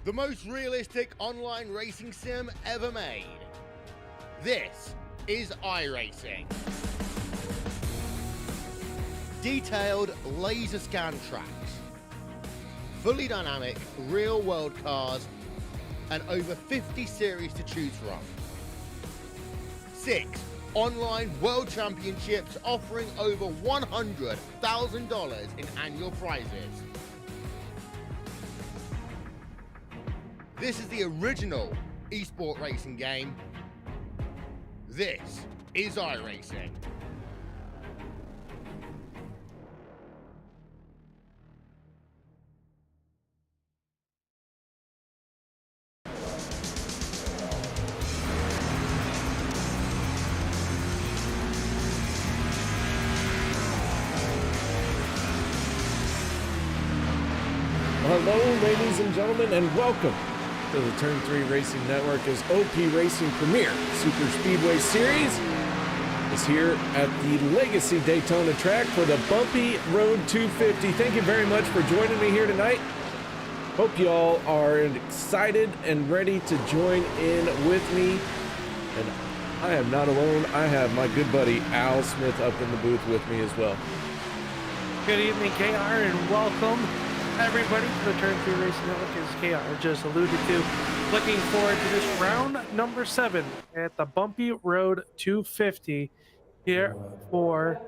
the most realistic online racing sim ever made. This is iRacing. Detailed laser scan tracks, fully dynamic real-world cars, and over 50 series to choose from. 6 online world championships offering over $100,000 in annual prizes. This is the original esport racing game. This is iRacing. Hello, ladies and gentlemen, and welcome to the Turn 3 Racing Network as OP Racing Premier Superspeedway Series is here at the Legacy Daytona track for the Bumpy Road 250. Thank you very much for joining me here tonight. Hope you all are excited and ready to join in with me. And I am not alone. I have my good buddy Al Smith up in the booth with me as well. Good evening, KR, and welcome everybody to the Turn 3 Racing Network. As KR just alluded to, looking forward to this round number 7 at the Bumpy Road 250 here for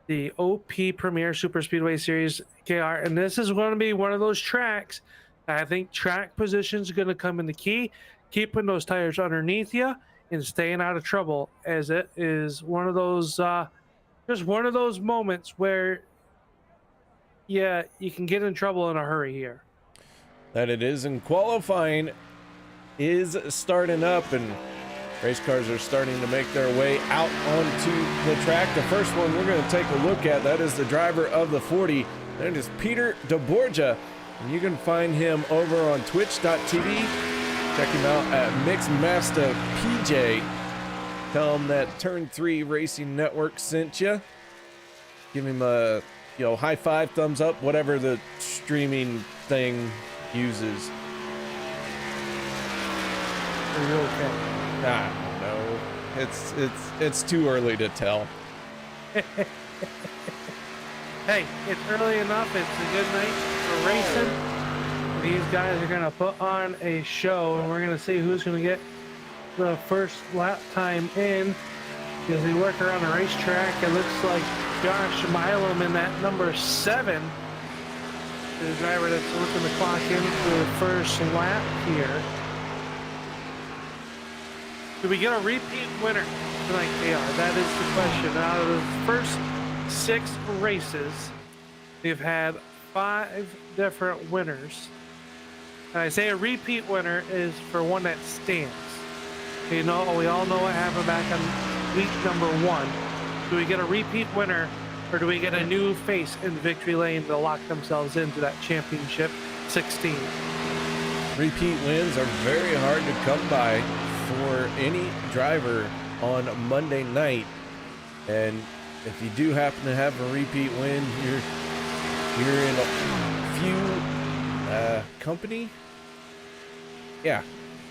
the OP Premier Superspeedway Series, KR. And this is going to be one of those tracks. I think track position is going to come in the key, keeping those tires underneath you and staying out of trouble, as it is one of those just one of those moments where yeah, you can get in trouble in a hurry here. That it is, and qualifying is starting up, and race cars are starting to make their way out onto the track. The first one we're going to take a look at, that is the driver of the 40. That is Peter DeBorgia, and you can find him over on twitch.tv. Check him out at Mixmaster PJ. Tell him that Turn 3 Racing Network sent you. Give him a high five, thumbs up, whatever the streaming thing uses. Are you okay? I don't know. It's too early to tell. Hey, it's early enough. It's a good night for racing. These guys are going to put on a show, and we're going to see who's going to get the first lap time in. As they work around the racetrack, it looks like Josh Milam in that number 7, the driver that's looking to clock in for the first lap here. Do we get a repeat winner tonight, KR? That is the question. Out of the first 6 races, we've had 5 different winners. And I say a repeat winner is for one that stands. We all know what happened back on week number 1. Do we get a repeat winner, or do we get a new face in victory lane to lock themselves into that championship 16? Repeat wins are very hard to come by for any driver on Monday night. And if you do happen to have a repeat win, you're in a few company. Yeah,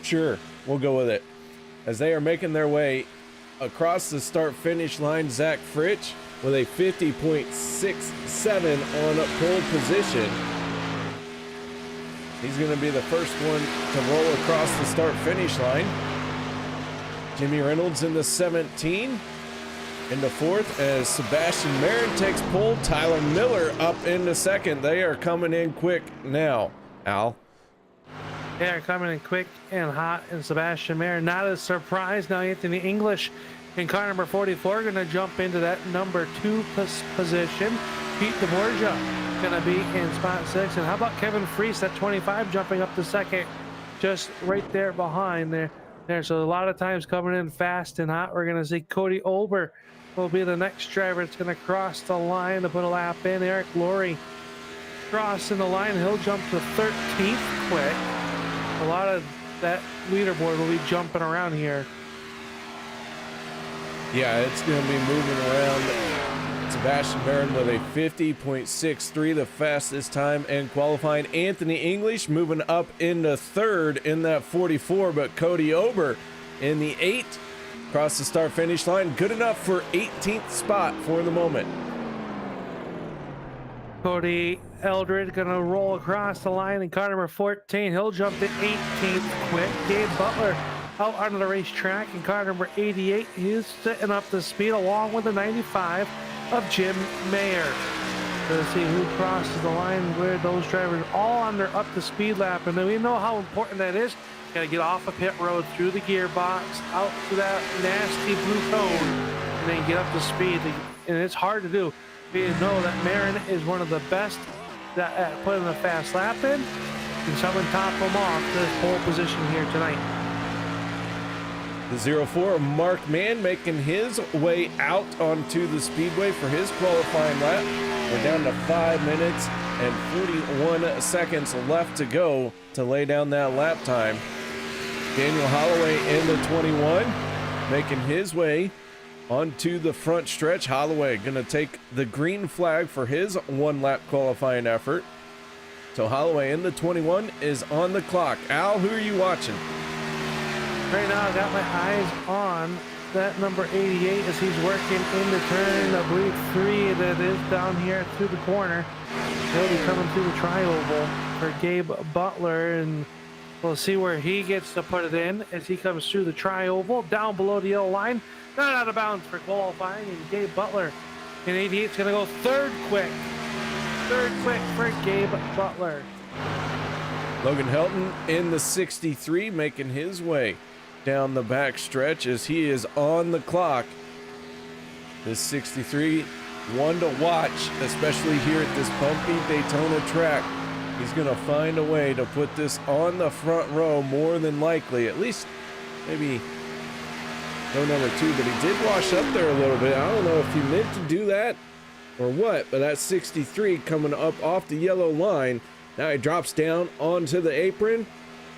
sure, we'll go with it. As they are making their way across the start-finish line, Zach Fritsch with a 50.67 on pole position. He's going to be the first one to roll across the start-finish line. Jimmy Reynolds in the 17. In the 4th, as Sebastian Marin takes pole, Tyler Miller up in the 2nd. They are coming in quick now, Al. They are coming in quick and hot, and Sebastian Marin not a surprise. Now Anthony English in car number 44 going to jump into that number 2 position. Pete DeBorgia going to be in spot 6. And how about Kevin Freese at 25 jumping up to 2nd, just right there behind there. So a lot of times coming in fast and hot. We're going to see Cody Olber will be the next driver that's going to cross the line to put a lap in. Eric Laurie crossing the line. He'll jump to 13th quick. A lot of that leaderboard will be jumping around here. Yeah, it's going to be moving around. It's a Sebastian Barron with a 50.63, the fastest time in qualifying. Anthony English moving up into third in that 44, but Cody Ober in the 8 across the start finish line, good enough for 18th spot for the moment. Cody Eldred gonna roll across the line in car number 14. He'll jump to 18th quick. Gabe Butler out onto the racetrack in car number 88. He's setting up the speed along with the 95 of Jim Mayer. Let's see who crosses the line where those drivers all on their up to speed lap. And then we know how important that is. Got to get off a pit road, through the gearbox, out to that nasty blue cone, and then get up to speed. And it's hard to do. We know that Marin is one of the best at putting a fast lap in. Can someone top him off to this pole position here tonight? The 04, Mark Mann, making his way out onto the speedway for his qualifying lap. We're down to 5 minutes and 41 seconds left to go to lay down that lap time. Daniel Holloway in the 21, making his way onto the front stretch. Holloway gonna take the green flag for his 1 lap qualifying effort. So Holloway in the 21 is on the clock. Al, who are you watching? Right now, I got my eyes on that number 88 as he's working into turn, I believe 3 that is down here through the corner. He'll be coming through the tri-oval for Gabe Butler, and we'll see where he gets to put it in as he comes through the tri-oval, down below the yellow line. Not out of bounds for qualifying, and Gabe Butler in 88 is going to go third quick. Third quick for Gabe Butler. Logan Helton in the 63, making his way down the back stretch as he is on the clock. This 63, one to watch, especially here at this bumpy Daytona track. He's going to find a way to put this on the front row more than likely, at least maybe no number 2, but he did wash up there a little bit. I don't know if he meant to do that or what, but that 63 coming up off the yellow line. Now he drops down onto the apron,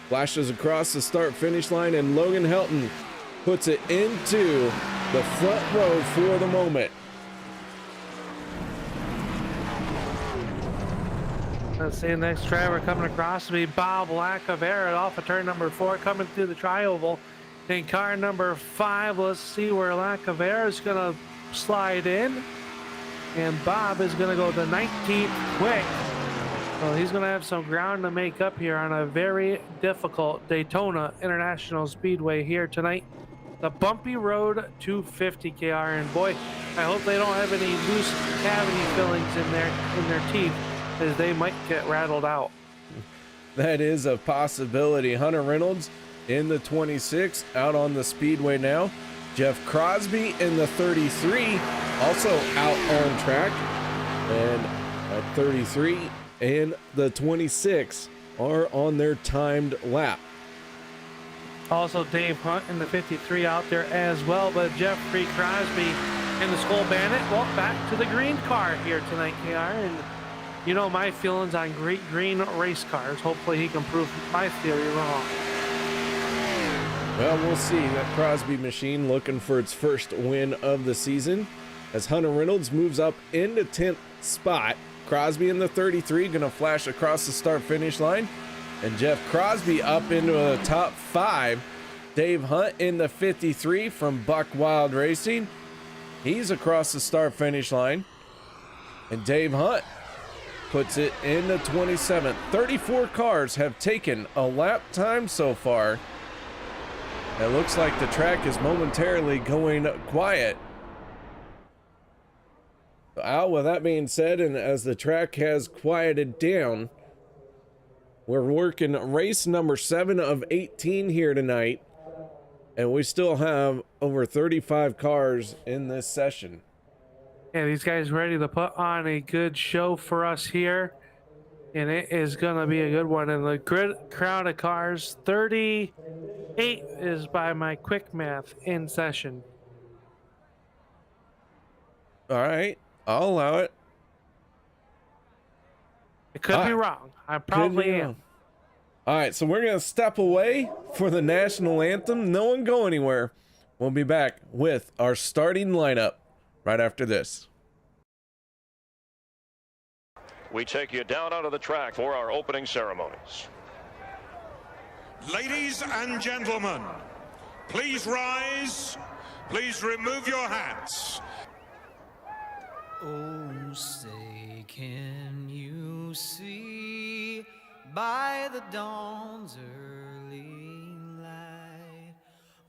flashes across the start finish line, and Logan Helton puts it into the front row for the moment. Let's see, the next driver coming across to be Bob Lacavera off of turn number 4, coming through the tri-oval. In car number 5, let's see where Lacavera is going to slide in. And Bob is going to go the 19th quick. So he's going to have some ground to make up here on a very difficult Daytona International Speedway here tonight. The bumpy road 250 KR, and boy, I hope they don't have any loose cavity fillings in their teeth, as they might get rattled out. That is a possibility. Hunter Reynolds in the 26 out on the speedway now. Jeff Crosby in the 33 also out on track, and at 33 and the 26 are on their timed lap. Also Dave Hunt in the 53 out there as well, but Jeffrey Crosby in the Skull Bandit, well, back to the green car here tonight, KR, and you know my feelings on great green race cars. Hopefully he can prove my theory wrong. Well, we'll see. That Crosby machine looking for its first win of the season as Hunter Reynolds moves up into 10th spot. Crosby in the 33 gonna flash across the start finish line, and Jeff Crosby up into the top 5. Dave Hunt in the 53 from Buck Wild Racing, he's across the start finish line, and Dave Hunt puts it in the 27th. 34 cars have taken a lap time so far. It looks like the track is momentarily going quiet. Al, with that being said, and as the track has quieted down, we're working race number 7 of 18 here tonight, and we still have over 35 cars in this session. Yeah, these guys ready to put on a good show for us here, and it is going to be a good one. And the good crowd of cars, 38 is by my quick math in session. All right, I'll allow it. It could be wrong. I probably am. All right, so we're going to step away for the national anthem. No one go anywhere. We'll be back with our starting lineup right after this. we take you down onto the track for our opening ceremonies. Ladies and gentlemen, please rise. Please remove your hats. Oh, say, can you see by the dawn's early light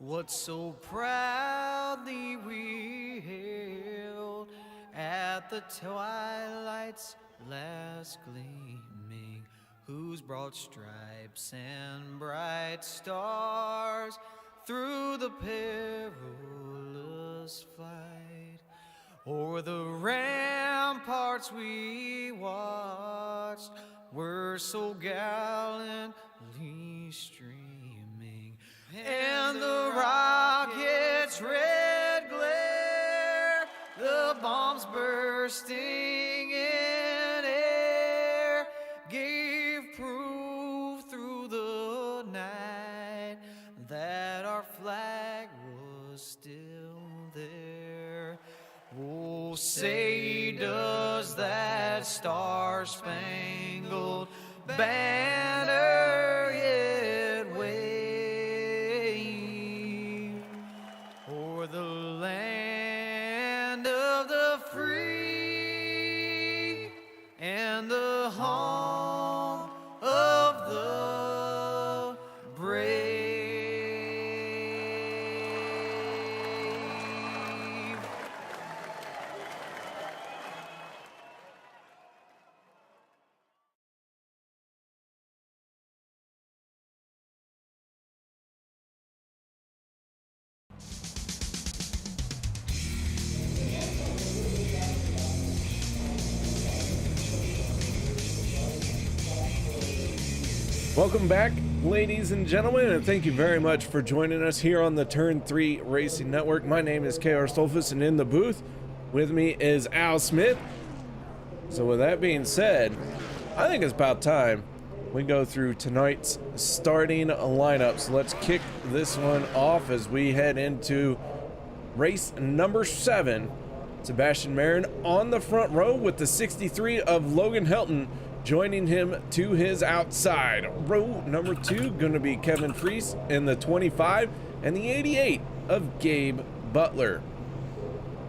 what so proudly we hailed at the twilight's last gleaming, whose broad stripes and bright stars through the perilous flight o'er the ramparts we watched were so gallantly streaming, and the rocket's red glare, the bombs bursting in air, gave proof through the night that our flag was still there. Oh, say, does that star-spangled banner yet wave o'er the land of the free and the home of the brave? Welcome back, ladies and gentlemen, and thank you very much for joining us here on the Turn 3 Racing Network. My name is KR Stolfus, and in the booth with me is Al Smith. So with that being said, I think it's about time we go through tonight's starting lineup. So let's kick this one off as we head into race number 7. Sebastian Marin on the front row with the 63 of Logan Helton joining him to his outside. Row number 2 going to be Kevin Freese in the 25 and the 88 of Gabe Butler.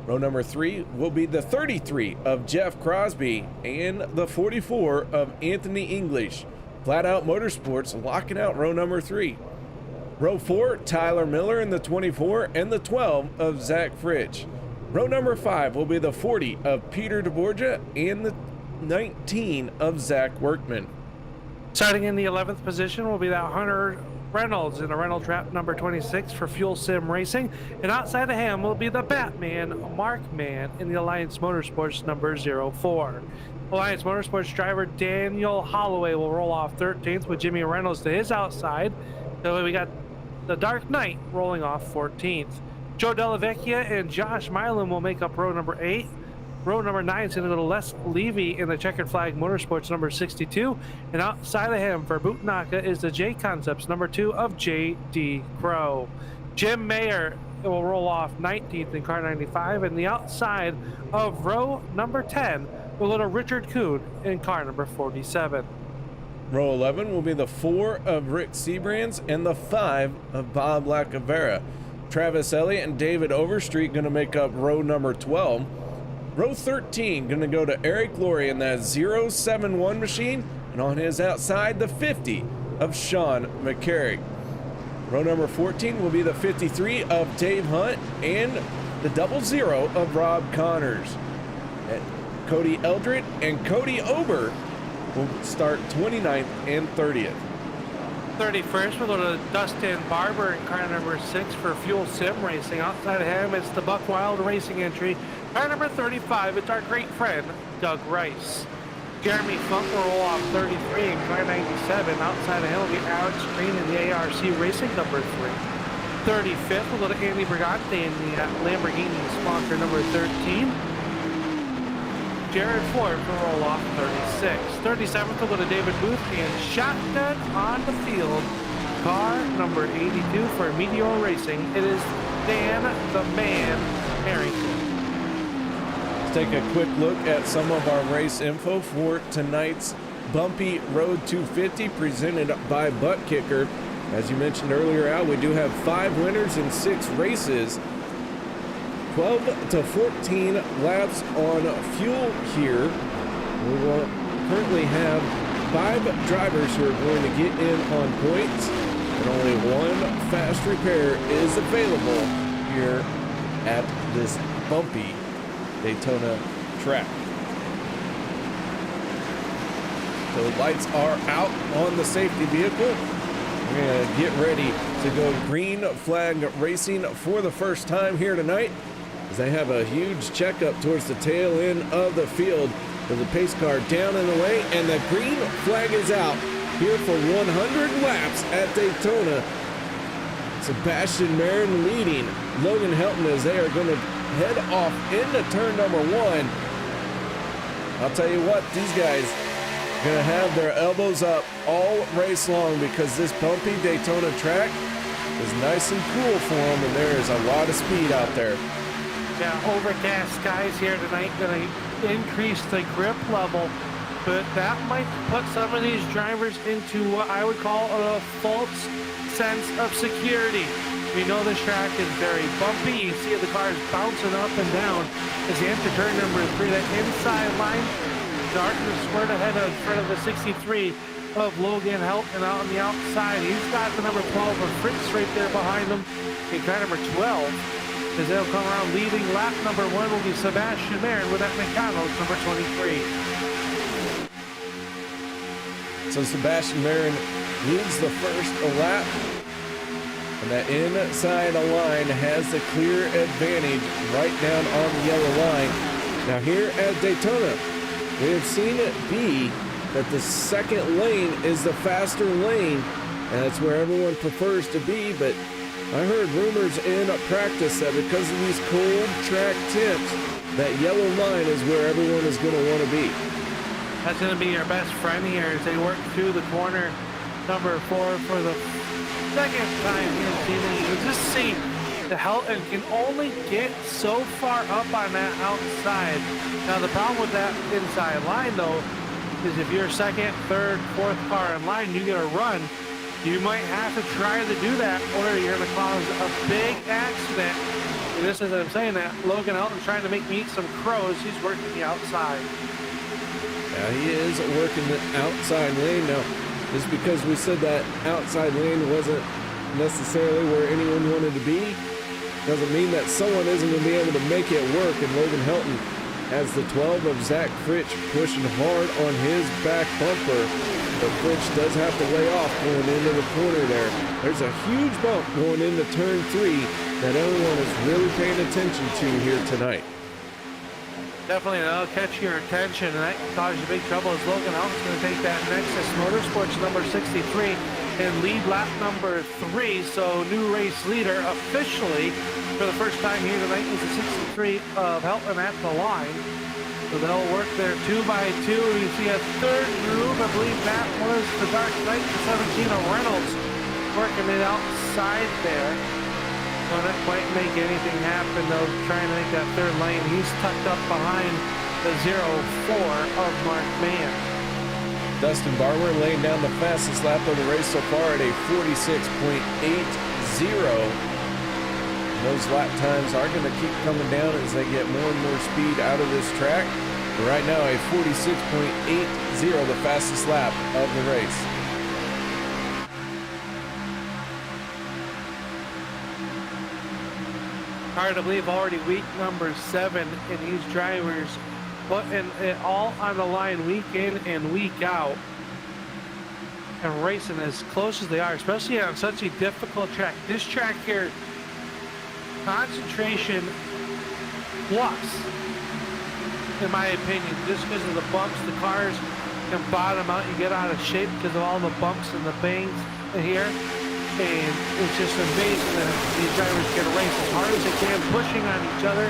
Row number 3 will be the 33 of Jeff Crosby and the 44 of Anthony English. Flat Out Motorsports locking out row number 3. Row 4, Tyler Miller in the 24 and the 12 of Zach Fritsch. Row number 5 will be the 40 of Peter DeBorgia and the 19 of Zach Workman. Starting in the 11th position will be that Hunter Reynolds in the Reynolds Trap number 26 for Fuel Sim Racing. And outside of him will be the Batman, Mark Mann, in the Alliance Motorsports number 04. Alliance Motorsports driver Daniel Holloway will roll off 13th with Jimmy Reynolds to his outside. So we got the Dark Knight rolling off 14th. Joe Delavecchia and Josh Milam will make up row number 8. Row number 9 is going to go to Les Levy in the Checkered Flag Motorsports number 62. And outside of him for Butanaka is the J Concepts number 2 of J.D. Crow. Jim Mayer will roll off 19th in car 95. And the outside of row number 10 will go to Richard Kuhn in car number 47. Row 11 will be the 4 of Rick Sebrands and the 5 of Bob Lacavera. Travis Elliott and David Overstreet going to make up row number 12. Row 13 going to go to Eric Laurie in that 071 machine, and on his outside, the 50 of Sean McCarrick. Row number 14 will be the 53 of Dave Hunt and the 00 of Rob Connors. And Cody Eldred and Cody Ober will start 29th and 30th. 31st, we'll go to Dustin Barber in car number 6 for Fuel Sim Racing. Outside of him, it's the Buck Wild Racing entry. Car number 35, it's our great friend, Doug Rice. Jeremy Funk will roll off 33 in car 97. Outside of him will be Alex Green in the ARC Racing number 3. 35th, we'll go to Andy Brigante in the Lamborghini sponsor number 13. Jared Ford will roll off 36. 37th, we'll go to David Booth and shotgun on the field. Car number 82 for Meteor Racing. It is Dan the Man Harrington. take a quick look at some of our race info for tonight's Bumpy Road 250 presented by Butt Kicker. As you mentioned earlier, Al, we do have 5 winners in 6 races. 12 to 14 laps on fuel here. We will currently have 5 drivers who are going to get in on points, and only 1 fast repair is available here at this bumpy Daytona track. So the lights are out on the safety vehicle. We're going to get ready to go green flag racing for the first time here tonight, as they have a huge checkup towards the tail end of the field with the pace car down and away, and the green flag is out here for 100 laps at Daytona. Sebastian Marin leading Logan Helton as they are going to head off into turn number 1. I'll tell you what, these guys are going to have their elbows up all race long, because this bumpy Daytona track is nice and cool for them, and there is a lot of speed out there. Yeah, overcast skies here tonight going to increase the grip level, but that might put some of these drivers into what I would call a false sense of security. We know this track is very bumpy. You see the cars bouncing up and down as you enter turn number 3. That inside line, darkness squared ahead in front of the 63 of Logan Helton out on the outside. He's got the number 12 of Fritz right there behind him in car number 12. As they'll come around leading lap number 1 will be Sebastian Marin with that McDonald's number 23. So Sebastian Marin leads the first lap, and that inside line has the clear advantage right down on the yellow line. Now here at Daytona, we have seen it be that the second lane is the faster lane, and that's where everyone prefers to be, but I heard rumors in practice that because of these cold track temps, that yellow line is where everyone is going to want to be. That's going to be your best friend here as they work through the corner number 4 for the second time here this evening. You just see the Helton can only get so far up on that outside. Now the problem with that inside line though is if you're second, third, fourth car in line, you get a run. You might have to try to do that, or you're going to cause a big accident. And this is, I'm saying that Logan Helton's trying to make me eat some crows. He's working the outside. Yeah, he is working the outside lane now. Just because we said that outside lane wasn't necessarily where anyone wanted to be, doesn't mean that someone isn't going to be able to make it work. And Logan Helton has the 12 of Zach Fritsch pushing hard on his back bumper. But Fritsch does have to lay off going into the corner there. There's a huge bump going into turn 3 that everyone is really paying attention to here tonight. Definitely, that'll catch your attention, and that can cause you big trouble as Logan Helton's going to take that Nexus Motorsports number 63 and lead lap number 3. So new race leader officially for the first time here tonight is the 63 of Helton at the line. So they'll work there 2 by 2. You see a third groove. I believe that was the Dark Knight, the 17 of Reynolds, working it outside there. So not quite make anything happen though, trying to make that third lane. He's tucked up behind the 0-4 of Mark Mann. Dustin Barber laying down the fastest lap of the race so far at a 46.80. Those lap times are going to keep coming down as they get more and more speed out of this track. But right now, a 46.80, the fastest lap of the race. Hard to believe already week number 7, and these drivers putting it all on the line week in and week out and racing as close as they are, especially on such a difficult track. This track here, concentration plus, in my opinion, just because of the bumps. The cars can bottom out. You get out of shape because of all the bumps and the bangs here. And it's just amazing that these drivers can race as hard as they can, pushing on each other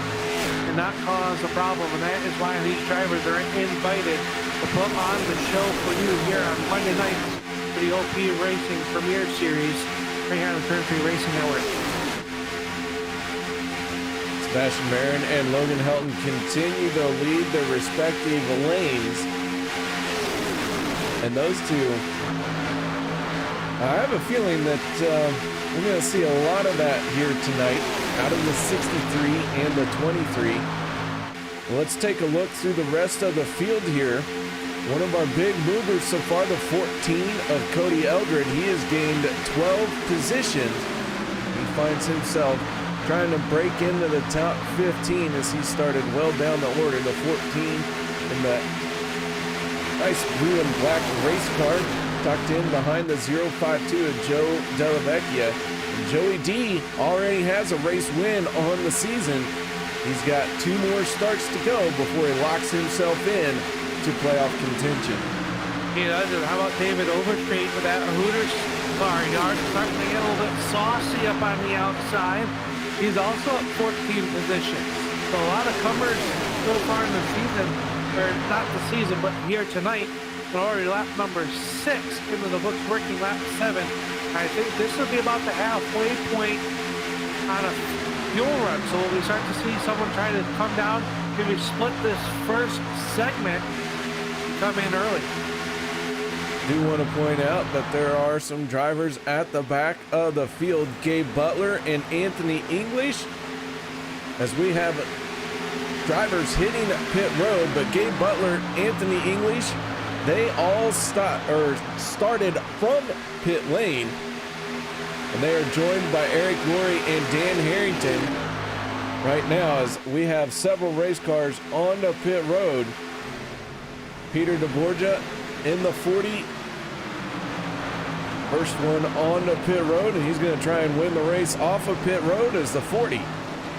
and not cause a problem. And that is why these drivers are invited to put on the show for you here on Monday nights for the OP Racing Premier Series right here on the Turn 3 Racing Network. Sebastian Marin and Logan Helton continue to lead their respective lanes. And those two, I have a feeling that we're going to see a lot of that here tonight out of the 63 and the 23. Let's take a look through the rest of the field here. One of our big movers so far, the 14 of Cody Eldred. He has gained 12 positions. He finds himself trying to break into the top 15 as he started well down the order. The 14 in that nice blue and black race car, tucked in behind the 052 of Joe Delavecchia. And Joey D already has a race win on the season. He's got 2 more starts to go before he locks himself in to playoff contention. He does it. How about David Overstreet with that Hooters car yard? Starting to get a little bit saucy up on the outside. He's also at 14 positions. So a lot of comers so far in the season, or not the season, but here tonight. Already lap number 6 into the books, working lap 7. I think this will be about the halfway point on a fuel run. So we start to see someone try to come down, maybe split this first segment, come in early. Do want to point out that there are some drivers at the back of the field. Gabe Butler and Anthony English, as we have drivers hitting pit road, but Gabe Butler, Anthony English, they all started from pit lane, and they are joined by Eric Laurie and Dan Harrington right now as we have several race cars on the pit road. Peter DeBorgia in the 40, first one on the pit road, and he's going to try and win the race off of pit road as the 40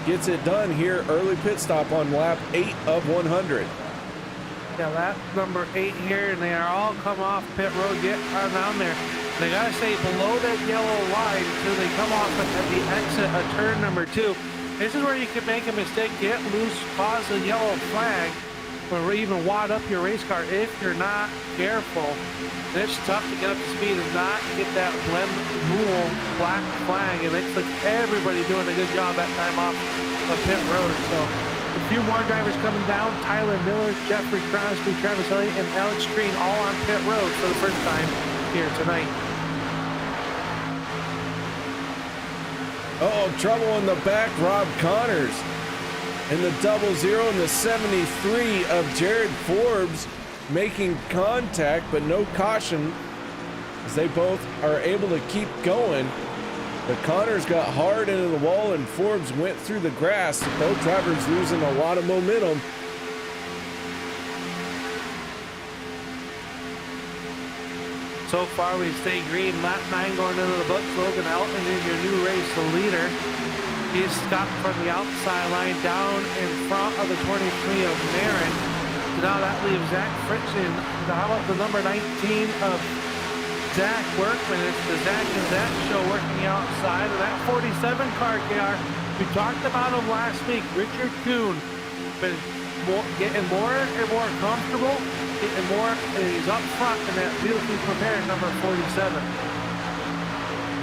gets it done here. Early pit stop on lap 8 of 100. Yeah, lap number 8 here, and they are all come off pit road, get on down there. They got to stay below that yellow line until they come off at the exit of turn number 2. This is where you can make a mistake, get loose, cause a yellow flag, or even wad up your race car if you're not careful. And it's tough to get up to speed and not get that blend rule black flag. It looks like everybody doing a good job that time off of pit road. So a few more drivers coming down. Tyler Miller, Jeffrey Crosby, Travis Elliott, and Alex Green all on pit road for the first time here tonight. Oh, trouble in the back. Rob Connors in the 00 and the 73 of Jared Forbes making contact, but no caution as they both are able to keep going. The Connors got hard into the wall and Forbes went through the grass. Both drivers losing a lot of momentum. So far, we stay green. Lap 9 going into the books. Logan Elton is your new race leader. He's stopped from the outside line down in front of the 23 of Marin. So now that leaves Zach Fritzen. How about the number 19 of Zach Workman? It's the Zach and Zach show working outside. And that 47 car, KR, we talked about him last week. Richard Kuhn been getting more and more comfortable. Getting more, and he's up front in that beautifully prepared number 47.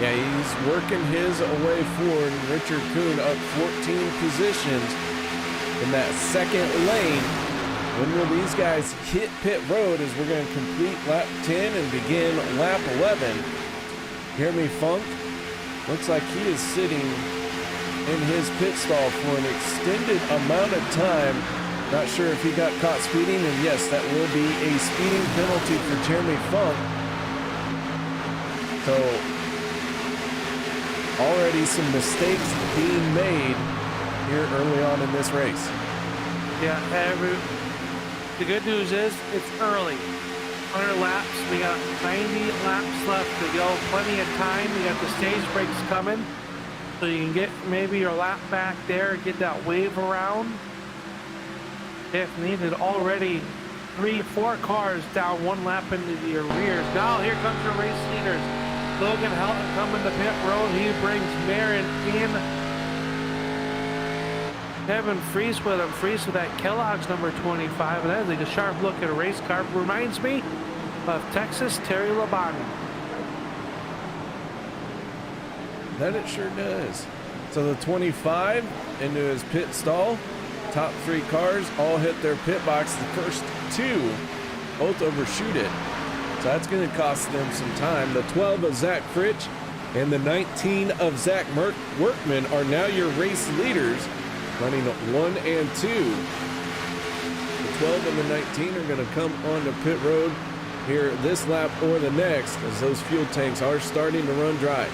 Yeah, he's working his way forward. Richard Kuhn up 14 positions in that second lane. When will these guys hit pit road as we're going to complete lap 10 and begin lap 11? Jeremy Funk looks like he is sitting in his pit stall for an extended amount of time. Not sure if he got caught speeding, and yes, that will be a speeding penalty for Jeremy Funk. So, already some mistakes being made here early on in this race. Yeah, the good news is it's early. 100 laps, we got 90 laps left to go. Plenty of time. We got the stage breaks coming, so you can get maybe your lap back there, get that wave around. If needed, already 3-4 cars down 1 lap into the rears. Now here comes your race leaders. Logan Helton coming to pit road. He brings Marin in. Kevin Freese with him. Freese with that Kellogg's number 25. And that is like a sharp look at a race car. Reminds me of Texas Terry Labonte. That it sure does. So the 25 into his pit stall. Top 3 cars all hit their pit box. The first 2 both overshoot it. So that's going to cost them some time. The 12 of Zach Fritsch and the 19 of Zach Workman are now your race leaders, running 1 and 2. The 12 and the 19 are going to come onto pit road here this lap or the next, as those fuel tanks are starting to run dry.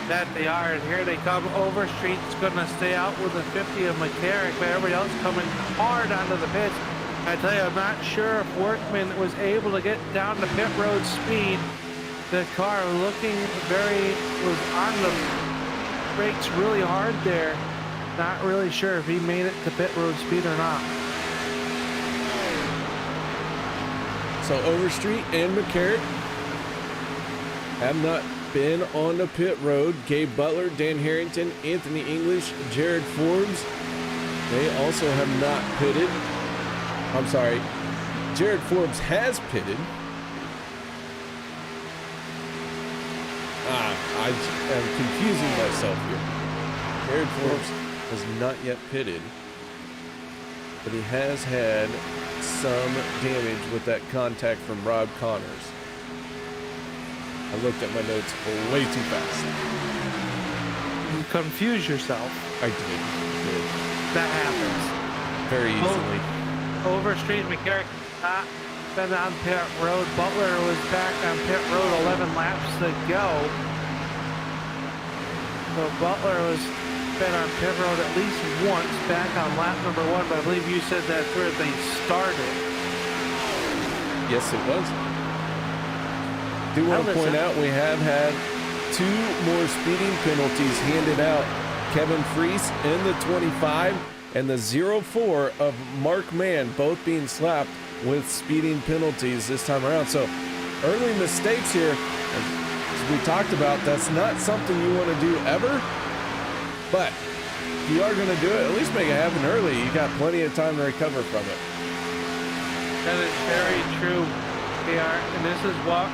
That they are, and here they come. Overstreet's going to stay out with the 50 of McCarrick, but everybody else coming hard onto the pits. I tell you, I'm not sure if Workman was able to get down to pit road speed. The car looking was on the brakes really hard there. Not really sure if he made it to pit road speed or not. So Overstreet and McCarrick have not been on the pit road. Gabe Butler, Dan Harrington, Anthony English, Jared Forbes, they also have not pitted. I'm sorry, Jared Forbes has pitted. I am confusing myself here. Jared Forbes has not yet pitted, but he has had some damage with that contact from Rob Connors. I looked at my notes way too fast. You confuse yourself. I did. That happens. Very easily. Overstreet, McCarrick not been on pit road. Butler was back on pit road 11 laps to go. So Butler was been on pit road at least once, back on lap number 1, but I believe you said that's where they started. Yes, it was. Do want to point out we have had 2 more speeding penalties handed out. Kevin Freese in the 25 and the 04 of Mark Mann, both being slapped with speeding penalties this time around. So early mistakes here, as we talked about, that's not something you want to do ever, but if you are going to do it, at least make it happen early. You got plenty of time to recover from it. That is very true, KR, and this is what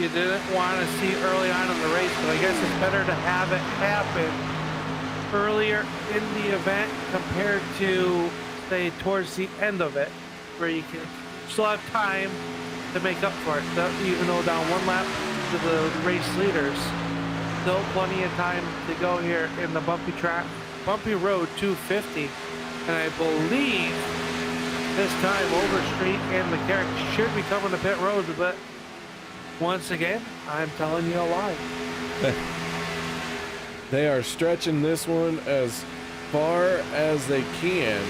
you didn't want to see early on in the race, but I guess it's better to have it happen earlier in the event compared to, say, towards the end of it, where you can still have time to make up for it. Even though down 1 lap to the race leaders, still plenty of time to go here in the bumpy road 250. And I believe this time Overstreet and McCarrick should be coming to pit road, but once again, I'm telling you a lie. They are stretching this one as far as they can.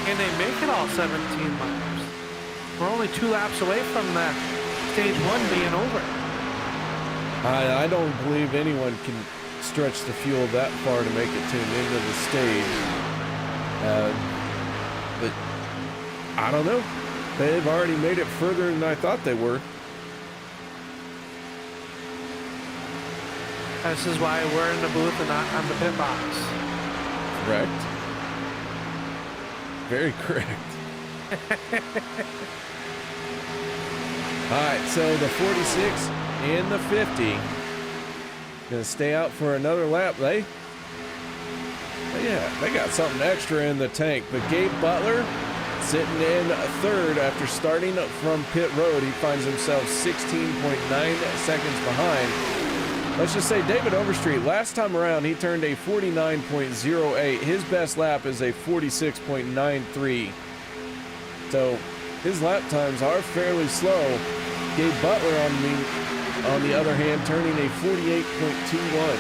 And they make it all 17 laps. We're only 2 laps away from the stage 1 being over. I don't believe anyone can stretch the fuel that far to make it to the end of the stage. But I don't know. They've already made it further than I thought they were. This is why we're in the booth and not on the pit box. Correct. Very correct. All right, so the 46 and the 50 gonna stay out for another lap. They got something extra in the tank. But Gabe Butler sitting in 3rd after starting from pit road. He finds himself 16.9 seconds behind. Let's just say David Overstreet, last time around, he turned a 49.08. His best lap is a 46.93. So his lap times are fairly slow. Gabe Butler, on the other hand, turning a 48.21.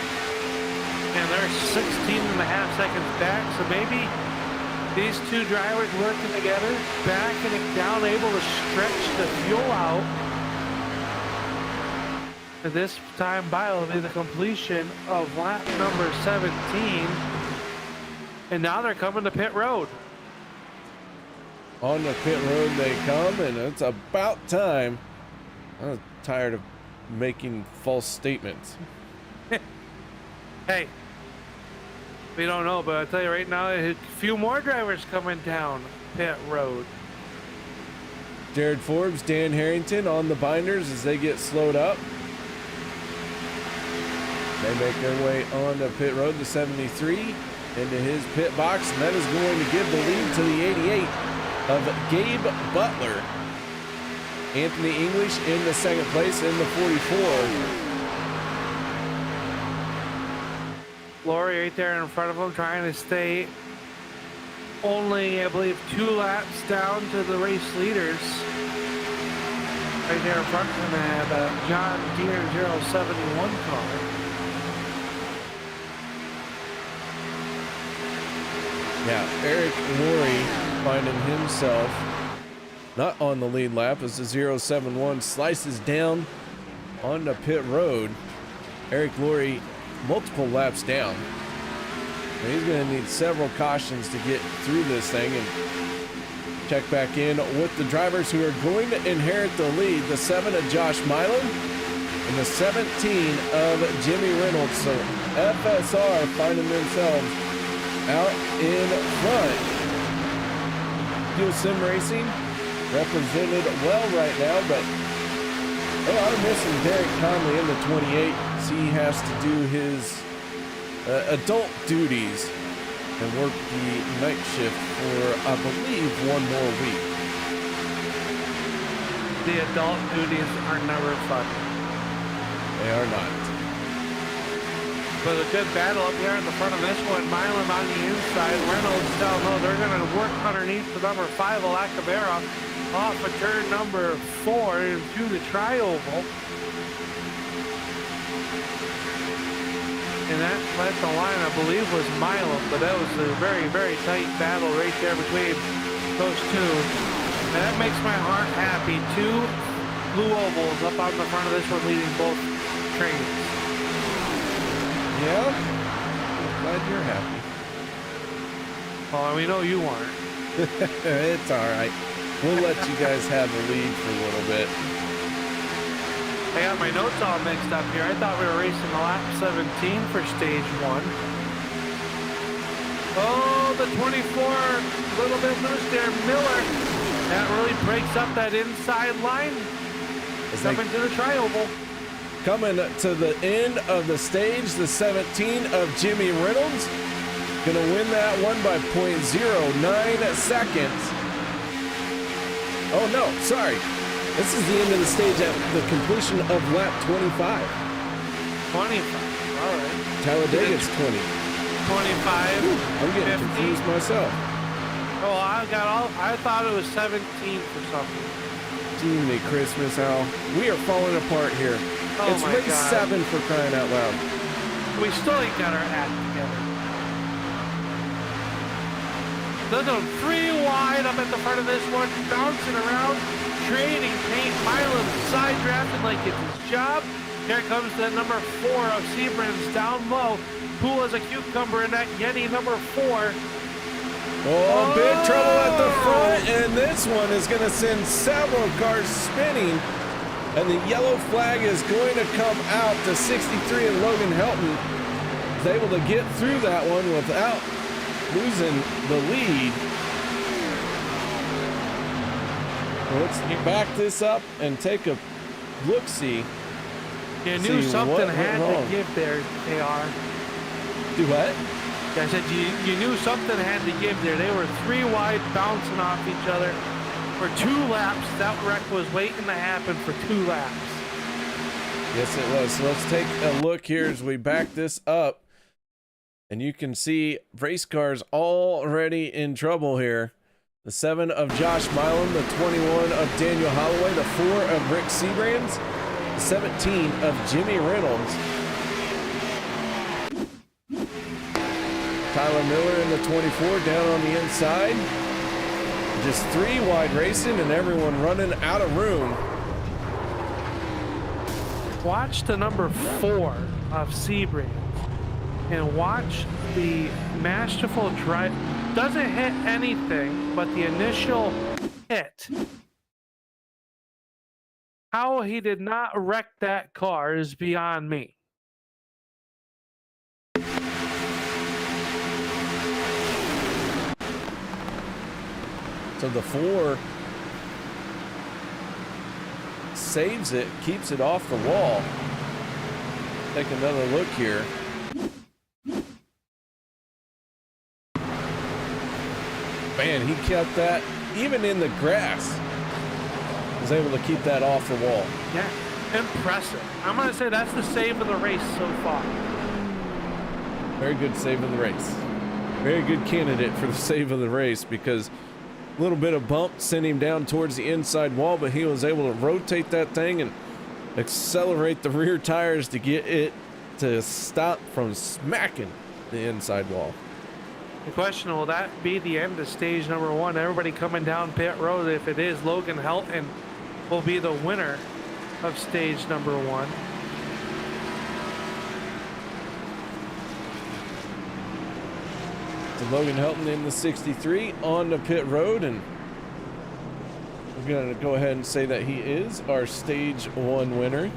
And they're 16.5 seconds back, so maybe these 2 drivers working together, backing it down, able to stretch the fuel out. This time by will be the completion of lap number 17. And now they're coming to pit road. On the pit road they come, and it's about time. I'm tired of making false statements. Hey, we don't know, but I'll tell you right now, a few more drivers coming down pit road. Jared Forbes, Dan Harrington on the binders as they get slowed up. They make their way on the pit road to 73 into his pit box, and that is going to give the lead to the 88 of Gabe Butler. Anthony English in the second place in the 44. Laurie right there in front of him, trying to stay only, I believe, 2 laps down to the race leaders. Right there in front of him at John Deere 071 car. Yeah, Eric Laurie finding himself not on the lead lap as the 071 slices down on the pit road. Eric Laurie multiple laps down. And he's going to need several cautions to get through this thing and check back in with the drivers who are going to inherit the lead. The 7 of Josh Milam and the 17 of Jimmy Reynolds. So FSR finding themselves out in front. Fuel Sim Racing represented well right now, but they are missing Derek Conley in the 28. So he has to do his adult duties and work the night shift for, I believe, 1 more week. The adult duties are never fun. They are not. But a good battle up here in the front of this one. Milam on the inside. Reynolds down low. They're going to work underneath the number 5, Alacabera, off of turn number 4 into the tri-oval. And that led the line, I believe, was Milam, but that was a very, very tight battle right there between those two. And that makes my heart happy. 2 blue ovals up on the front of this one, leading both trains. Yeah, glad you're happy. Well, we know you aren't. It's all right. We'll let you guys have the lead for a little bit. I got my notes all mixed up here. I thought we were racing the lap 17 for stage 1. Oh, the 24, a little bit loose there. Miller, that really breaks up that inside line. Up into the tri-oval. Coming to the end of the stage, the 17 of Jimmy Reynolds. Gonna win that one by 0.09 seconds. Oh no, sorry. This is the end of the stage at the completion of lap 25. 25, all right. Talladega's 20. 25. Ooh, I'm getting 50. confused myself. Oh, I thought it was 17 for something. Gee, me Christmas, Al. We are falling apart here. Oh It's my race God. 7 for crying out loud. We still ain't got our act together. They're going 3 wide up at the front of this one, bouncing around, trading paint. Milam side drafting like it's his job. Here comes the number 4 of Seabrams down low. Cool as a cucumber in that Yeti number 4. Oh, big trouble at the front, and this one is going to send several cars spinning. And the yellow flag is going to come out to 63, and Logan Helton is able to get through that one without losing the lead. Let's back this up and take a look-see. You knew something had wrong. to give there, KR. Do what? I said you knew something had to give there. They were 3 wide, bouncing off each other for 2 laps. That wreck was waiting to happen for 2 laps. Yes, it was. So let's take a look here as we back this up. And you can see race cars already in trouble here. The 7 of Josh Milam, the 21 of Daniel Holloway, the 4 of Rick Seabrams, the 17 of Jimmy Reynolds. Tyler Miller in the 24 down on the inside. Just 3 wide racing and everyone running out of room. Watch the number 4 of Seabrams and watch the masterful drive. Doesn't hit anything, but the initial hit. How he did not wreck that car is beyond me. So the 4 saves it, keeps it off the wall. take another look here. Man, he kept that even in the grass. Was able to keep that off the wall. Yeah, impressive. I'm gonna say that's the save of the race so far. Very good save of the race. Very good candidate for the save of the race, because a little bit of bump sent him down towards the inside wall, but he was able to rotate that thing and accelerate the rear tires to get it to stop from smacking the inside wall. The question, will that be the end of stage number 1? Everybody coming down pit road. If it is, Logan Helton will be the winner of stage number 1. So Logan Helton in the 63 on the pit road, and we're going to go ahead and say that he is our stage 1 winner.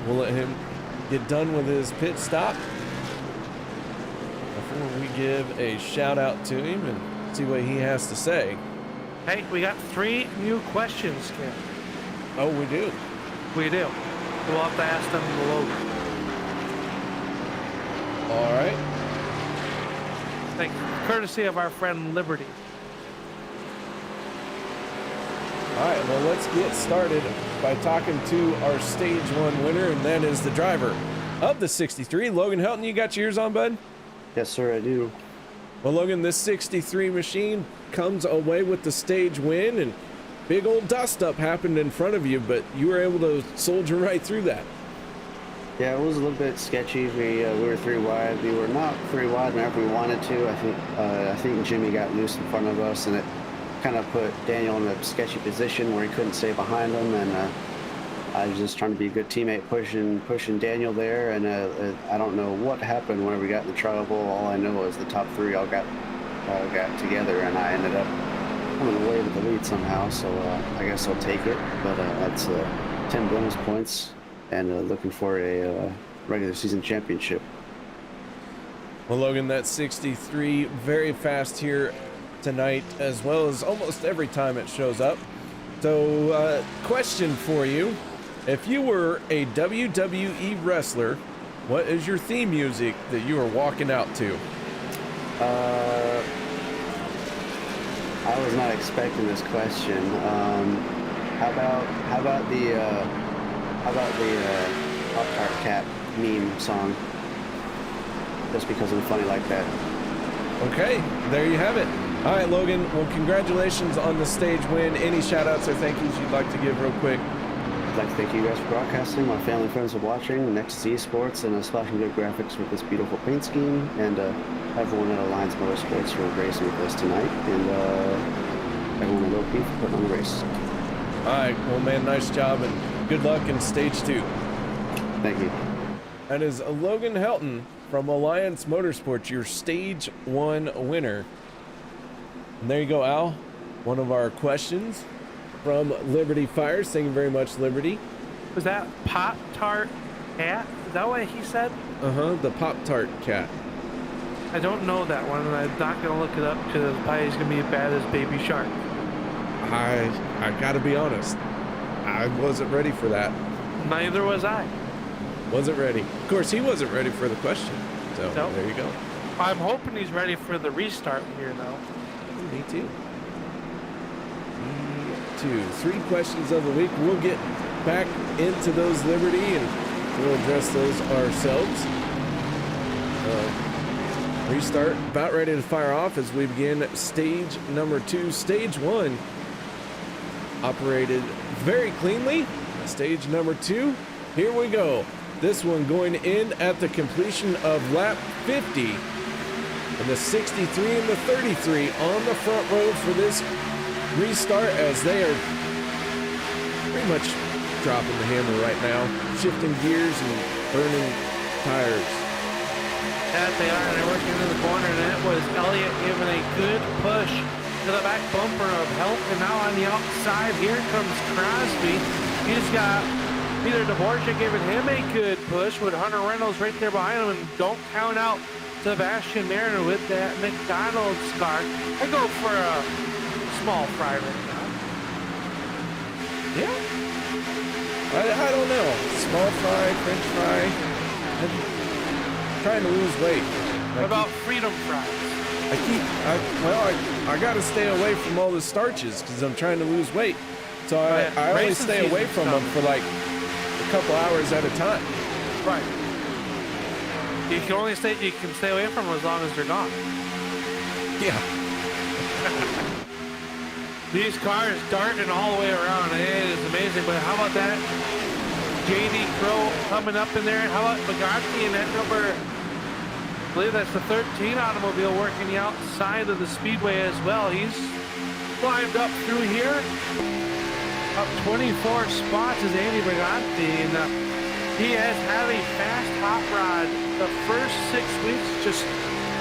We'll let him get done with his pit stop before we give a shout out to him and see what he has to say. Hey, we got 3 new questions, Kim. Oh, we do? We do. We'll have to ask them to Logan. All right. Thank you. Courtesy of our friend Liberty. All right, well, let's get started by talking to our stage 1 winner, and that is the driver of the 63, Logan Helton. You got your ears on, bud? Yes, sir, I do. Well, Logan, this 63 machine comes away with the stage win, and big old dust up happened in front of you, but you were able to soldier right through that. Yeah, it was a little bit sketchy. We were 3 wide. We were not 3 wide whenever we wanted to. I think Jimmy got loose in front of us, and it kind of put Daniel in a sketchy position where he couldn't stay behind him. And I was just trying to be a good teammate, pushing Daniel there. And I don't know what happened whenever we got in the trouble. All I know is the top 3 all got together, and I ended up coming away with the lead somehow. So I guess I'll take it. But that's 10 bonus points. And looking for a regular season championship. Well, Logan, that 63 very fast here tonight, as well as almost every time it shows up. So, question for you. If you were a WWE wrestler, what is your theme music that you are walking out to? I was not expecting this question. How about the Pop-Tart Cat meme song? Just because I'm funny like that. Okay, there you have it. All right, Logan, well, congratulations on the stage win. Any shout-outs or thank yous you'd like to give real quick? I'd like to thank you guys for broadcasting, my family and friends for watching, Next to Esports, and splashing good graphics with this beautiful paint scheme, and everyone at Alliance Motorsports for racing with us tonight, and everyone at OP for putting on the race. All right, well, man, nice job, and good luck in stage 2. Thank you. That is Logan Helton from Alliance Motorsports, your stage 1 winner. And there you go, Al. One of our questions from Liberty Fires. Thank you very much, Liberty. Was that Pop-Tart Cat? Is that what he said? The Pop-Tart Cat. I don't know that one, and I'm not going to look it up because probably going to be as bad as Baby Shark. I gotta be honest. I wasn't ready for that. Neither was I. Wasn't ready. Of course, he wasn't ready for the question. So Nope. There you go. I'm hoping he's ready for the restart here now. Me too. Me too. 3 questions of the week. We'll get back into those, Liberty, and we'll address those ourselves. Restart about ready to fire off as we begin stage number 2. Stage 1 operated very cleanly. Stage number 2, here we go. This one going in at the completion of lap 50. And the 63 and the 33 on the front road for this restart, as they are pretty much dropping the hammer right now, shifting gears and burning tires. That they are, and they're working into the corner, and it was Elliott giving a good push to the back bumper of Help, and now on the outside, here comes Crosby. He's got Peter DeBorgia giving him a good push with Hunter Reynolds right there behind him, and don't count out Sebastian Mariner with that McDonald's car. I go for a small fry right now. Yeah. I don't know. Small fry, French fry. I'm trying to lose weight. What about freedom fries? I got to stay away from all the starches because I'm trying to lose weight. So I only Races stay away season's from them coming. for like a couple hours at a time. Right. You can stay away from them as long as they're gone. Yeah. These cars darting all the way around. It is amazing. But how about that? JD Crow coming up in there. How about Bugatti in that number? I believe that's the 13 automobile working the outside of the speedway as well. He's climbed up through here. Up 24 spots is Andy Bugatti. And he has had a fast hot rod the first 6 weeks, just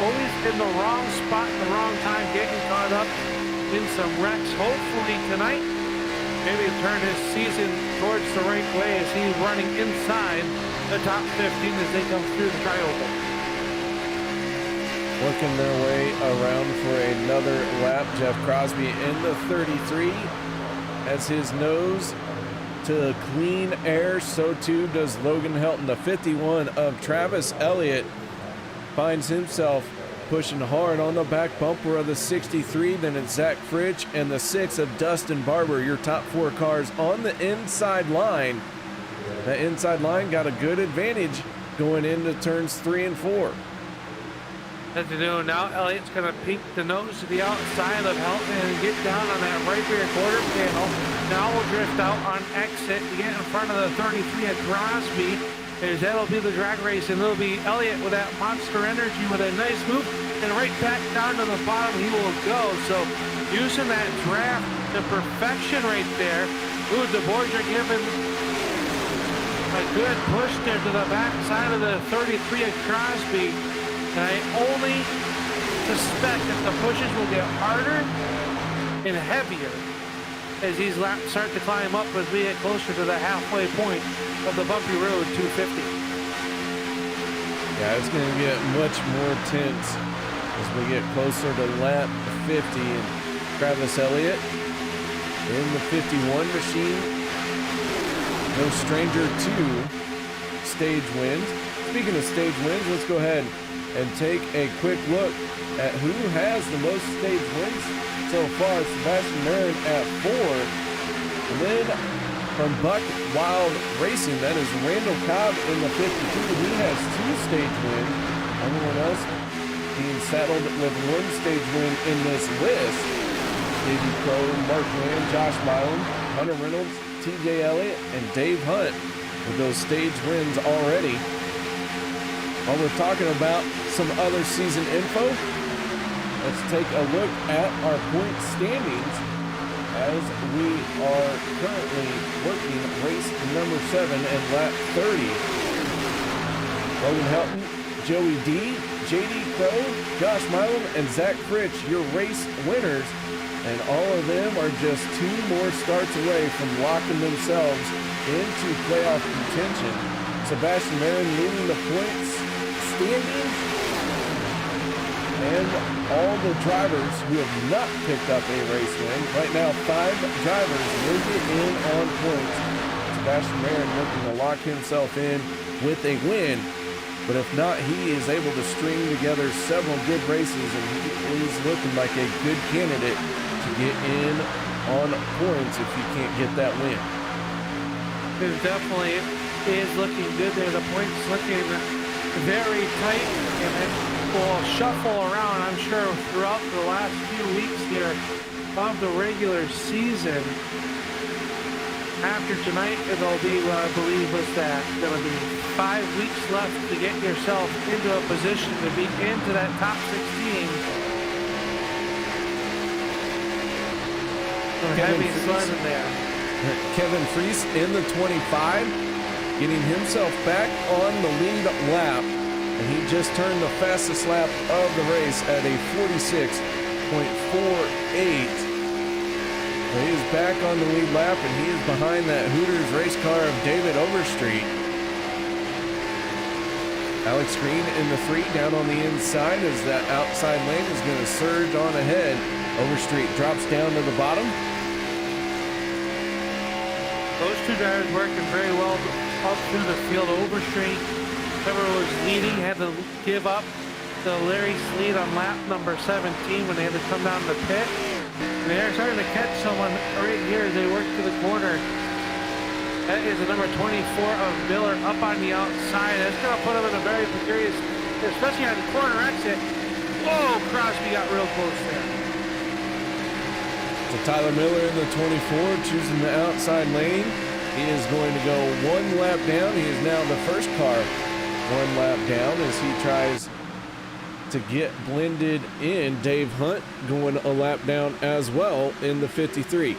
always in the wrong spot at the wrong time, getting caught up in some wrecks. Hopefully tonight, maybe turn his season towards the right way as he's running inside the top 15 as they come through the tri-oval. Working their way around for another lap. Jeff Crosby in the 33 as his nose to clean air. So too does Logan Helton. The 51 of Travis Elliott finds himself pushing hard on the back bumper of the 63. Then it's Zach Fritsch and the 6 of Dustin Barber. Your top 4 cars on the inside line. That inside line got a good advantage going into turns 3 and 4. As they do now, Elliott's going to peek the nose to the outside of Helton and get down on that right rear quarter panel. Now we'll drift out on exit to get in front of the 33 at Crosby. As that'll be the drag race, and it'll be Elliott with that Monster Energy with a nice move, and right back down to the bottom he will go. So using that draft to perfection right there. Ooh, DeBorgia giving a good push there to the back side of the 33 at Crosby. And I only suspect that the pushes will get harder and heavier as these laps start to climb up as we get closer to the halfway point of the Bumpy Road 250. Yeah, it's going to get much more tense as we get closer to lap 50. And Travis Elliott in the 51 machine. No stranger to stage wins. Speaking of stage wins, let's go ahead and take a quick look at who has the most stage wins so far. Sebastian Marin at 4. And then from Buck Wild Racing, that is Randall Cobb in the 52. He has 2 stage wins. Everyone else being saddled with 1 stage win in this list. Davey Crow, Mark Land, Josh Milam, Hunter Reynolds, TJ Elliott, and Dave Hunt with those stage wins already. While we're talking about some other season info, let's take a look at our point standings as we are currently working race number 7 and lap 30. Logan Helton, Joey D, JD Crow, Josh Milam, and Zach Fritsch, your race winners. And all of them are just 2 more starts away from locking themselves into playoff contention. Sebastian Marin leading the points standings, and all the drivers who have not picked up a race win. Right now, 5 drivers will get in on points. Sebastian Marin looking to lock himself in with a win, but if not, he is able to string together several good races, and he is looking like a good candidate to get in on points if he can't get that win. It definitely is looking good there. The points looking very tight, and it will shuffle around, I'm sure, throughout the last few weeks here of the regular season. After tonight, it'll be what I believe was that going to be 5 weeks left to get yourself into a position to be into that top 16. Heavy sun in there. Kevin Freese in the 25, getting himself back on the lead lap, and he just turned the fastest lap of the race at a 46.48. So he is back on the lead lap, and he is behind that Hooters race car of David Overstreet. Alex Green in the 3 down on the inside as that outside lane is going to surge on ahead. Overstreet drops down to the bottom. Those two drivers working very well up through the field. Overstreet, whoever was leading, had to give up to Larry Sleet on lap number 17 when they had to come down the pit. And they're starting to catch someone right here as they work to the corner. That is the number 24 of Miller up on the outside. That's going to put him in a very precarious, especially on the corner exit. Whoa, Crosby got real close there. So Tyler Miller in the 24, choosing the outside lane. He is going to go one lap down. He is now the first car one lap down as he tries to get blended in. Dave Hunt going a lap down as well in the 53.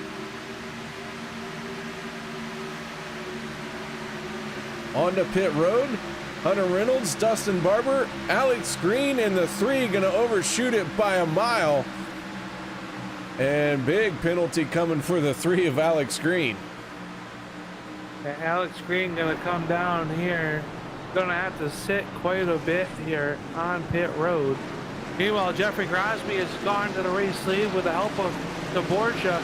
On to pit road, Hunter Reynolds, Dustin Barber, Alex Green in the 3, gonna overshoot it by a mile. And big penalty coming for the 3 of Alex Green. And Alex Green gonna come down here. Gonna have to sit quite a bit here on pit road. Meanwhile, Jeffrey Crosby has gone to the race lead with the help of DeBorgia.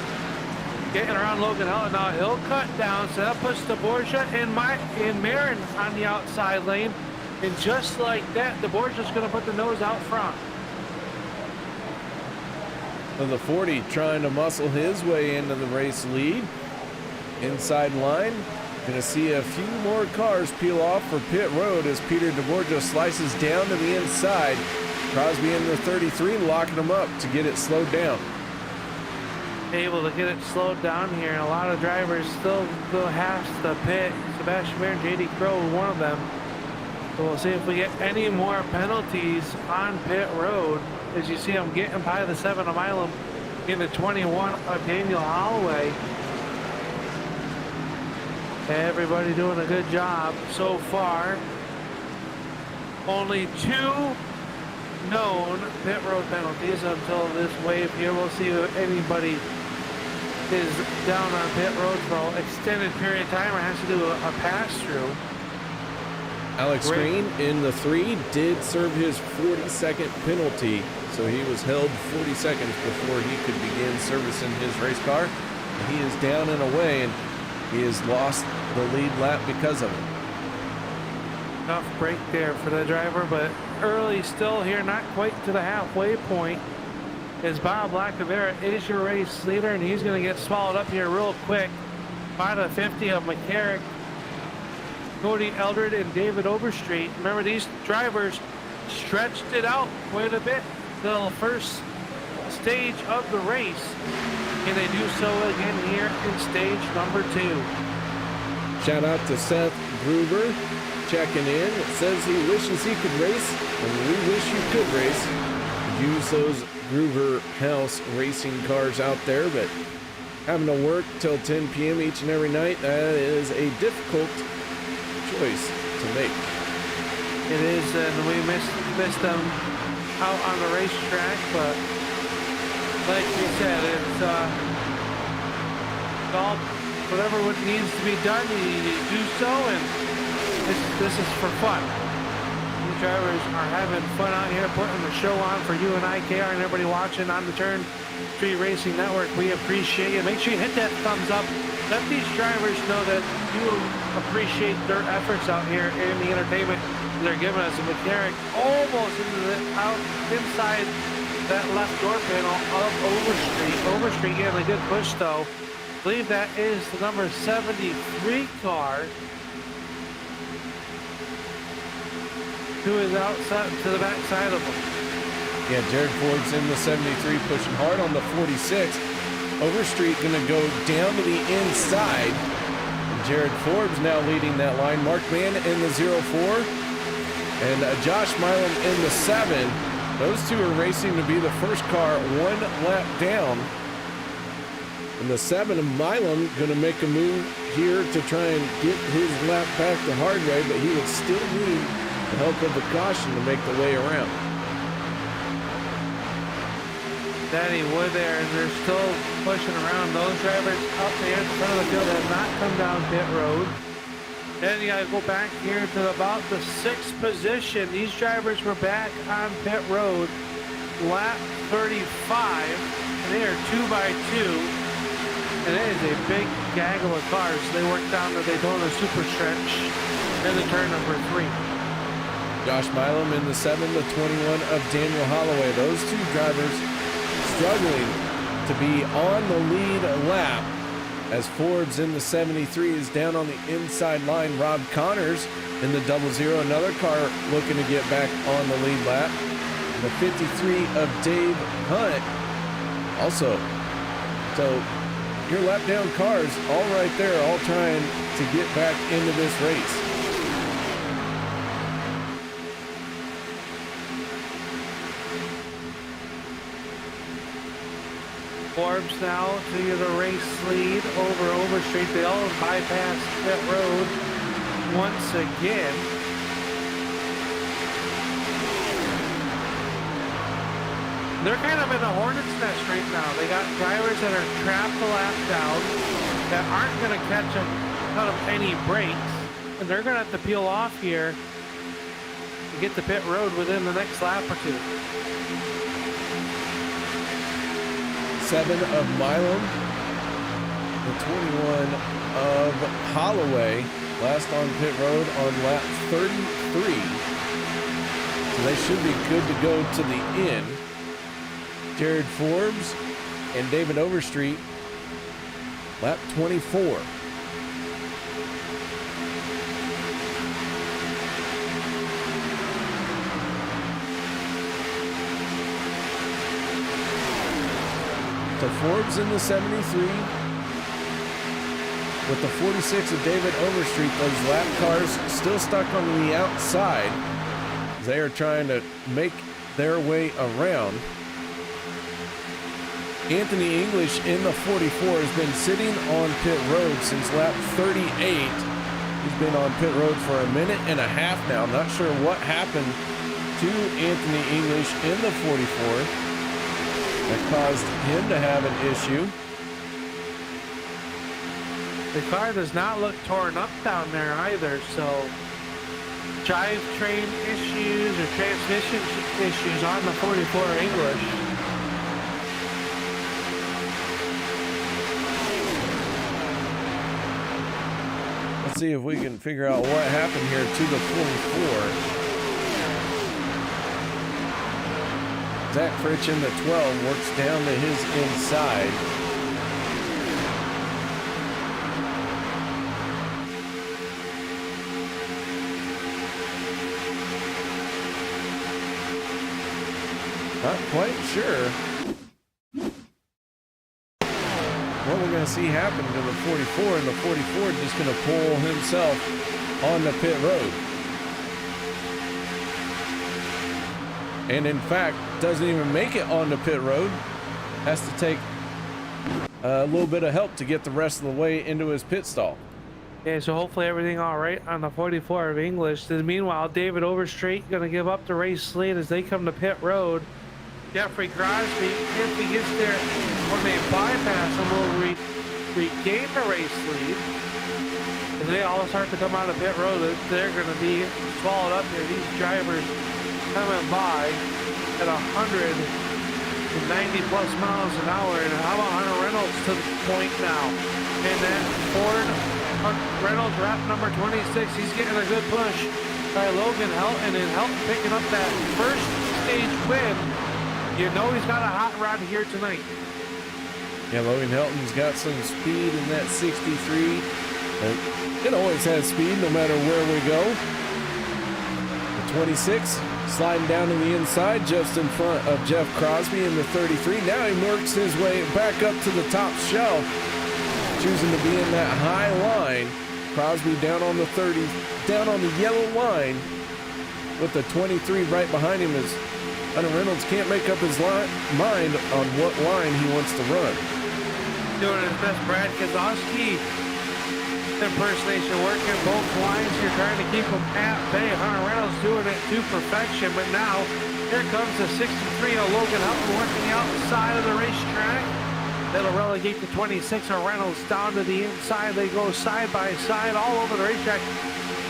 Getting around Logan Hell. Now he'll cut down, so that puts DeBorgia and Marin on the outside lane. And just like that, DeBorgia's gonna put the nose out front. So the 40 trying to muscle his way into the race lead. Inside line. Gonna see a few more cars peel off for pit road as Peter DeBorgia slices down to the inside. Crosby in the 33 locking him up to get it slowed down. Able to get it slowed down here, and a lot of drivers still have the pit. Sebastian Mayer and JD Crow, one of them. So we'll see if we get any more penalties on pit road. As you see, I'm getting by the 7 of Milam in the 21 of Daniel Holloway. Everybody doing a good job so far. Only 2 known pit road penalties until this wave here. We'll see if anybody is down on pit road for an extended period of time or has to do a pass-through. Alex Green in the 3 did serve his 42nd penalty, so he was held 40 seconds before he could begin servicing his race car. He is down and away, and he has lost the lead lap because of it. Tough break there for the driver, but early still here, not quite to the halfway point. Is Bob Lacavera is your race leader, and he's going to get swallowed up here real quick by the 50 of McCarrick, Cody Eldred, and David Overstreet. Remember, these drivers stretched it out quite a bit till the first stage of the race, and they do so again here in stage number 2. Shout out to Seth Gruber checking in. It says he wishes he could race, and we wish you could race. Use those Gruber House racing cars out there, but having to work till 10 p.m. each and every night, that is a difficult choice to make. It is, and we missed them out on the racetrack, but like we said, it's all whatever needs to be done, you do so, and this is for fun. These drivers are having fun out here, putting the show on for you and I, KR, and everybody watching on the Turn 3 Racing Network. We appreciate you. Make sure you hit that thumbs up. Let these drivers know that you appreciate their efforts out here in the entertainment they're giving us. And McCarrick almost inside that left door panel of Overstreet. Overstreet getting a good push, though. I believe that is the number 73 car, who is outside to the back side of him. Yeah, Jared Ford's in the 73 pushing hard on the 46. Overstreet going to go down to the inside. Jared Forbes now leading that line. Mark Mann in the 04. And Josh Milam in the 7. Those two are racing to be the first car one lap down. And the 7 of Milam going to make a move here to try and get his lap back the hard way, but he would still need the help of the caution to make the way around. That he would there, and they're still pushing around. Those drivers up there in front of the field have not come down pit road. Then you gotta go back here to about the 6th position. These drivers were back on pit road, lap 35, and they are 2 by 2. And it is a big gaggle of cars. They work down the Daytona super stretch in the turn number 3. Josh Milam in the 7, the 21 of Daniel Holloway. Those two drivers struggling to be on the lead lap as Forbes in the 73 is down on the inside line. Rob Connors in the 00, another car looking to get back on the lead lap. And the 53 of Dave Hunt also. So your lap down cars all right there, all trying to get back into this race. Forbes now to the race lead over Overstreet. They all bypass pit road once again. They're kind of in a hornet's nest right now. They got drivers that are trapped the lap down that aren't going to catch them out of any breaks. And they're going to have to peel off here to get to pit road within the next lap or two. 7 of Milam, the 21 of Holloway, last on pit road on lap 33. So they should be good to go to the end. Jared Forbes and David Overstreet, lap 24. So Forbes in the 73 with the 46 of David Overstreet. Those lap cars still stuck on the outside. They are trying to make their way around. Anthony English in the 44 has been sitting on pit road since lap 38. He's been on pit road for a minute and a half now. Not sure what happened to Anthony English in the 44 that caused him to have an issue. The car does not look torn up down there either, so drivetrain issues or transmission issues on the 44 English. Let's see if we can figure out what happened here to the 44. Zach Fritch in the 12 works down to his inside. Not quite sure what we're going to see happen to the 44, and the 44 just going to pull himself on the pit road. And in fact, doesn't even make it on the pit road. Has to take a little bit of help to get the rest of the way into his pit stall. Yeah, so hopefully everything all right on the 44 of English. Then meanwhile, David Overstreet going to give up the race lead as they come to pit road. Jeffrey Crosby, if he gets there when they bypass him, will regain the race lead. As they all start to come out of pit road, they're going to be swallowed up here. These drivers coming by at 190 plus miles an hour. And how about Hunter Reynolds to the point now? And that Ford Reynolds wrap number 26, he's getting a good push by Logan Helton, and Helton picking up that first stage win. You know he's got a hot rod here tonight. Yeah, Logan Helton's got some speed in that 63. It always has speed no matter where we go. The 26 sliding down to the inside just in front of Jeff Crosby in the 33. Now he works his way back up to the top shelf, choosing to be in that high line. Crosby down on the 30, down on the yellow line with the 23 right behind him as Hunter Reynolds can't make up his mind on what line he wants to run. Doing his best Brad Keselowski impersonation, working both lines. You're trying to keep them at bay. Hunter Reynolds doing it to perfection, but now here comes the 63 of Logan Helton working outside of the racetrack. That'll relegate the 26 of Reynolds down to the inside. They go side by side all over the racetrack.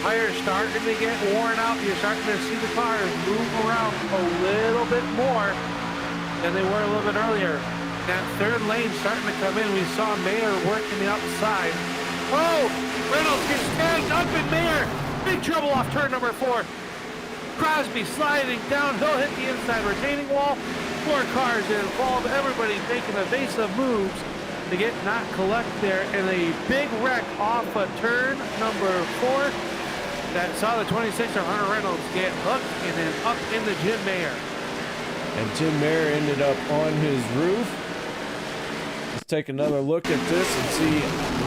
Tires starting to get worn out. You're starting to see the cars move around a little bit more than they were a little bit earlier. That third lane starting to come in. We saw Mayer working the outside. Oh, Reynolds gets tagged up in Mayer. Big trouble off turn number 4. Crosby sliding downhill, hit the inside retaining wall. 4 cars involved. Everybody making evasive moves to get not collect there, and a big wreck off of turn number 4 that saw the 26er Hunter Reynolds get hooked and then up into Jim Mayer. And Jim Mayer ended up on his roof. Let's take another look at this and see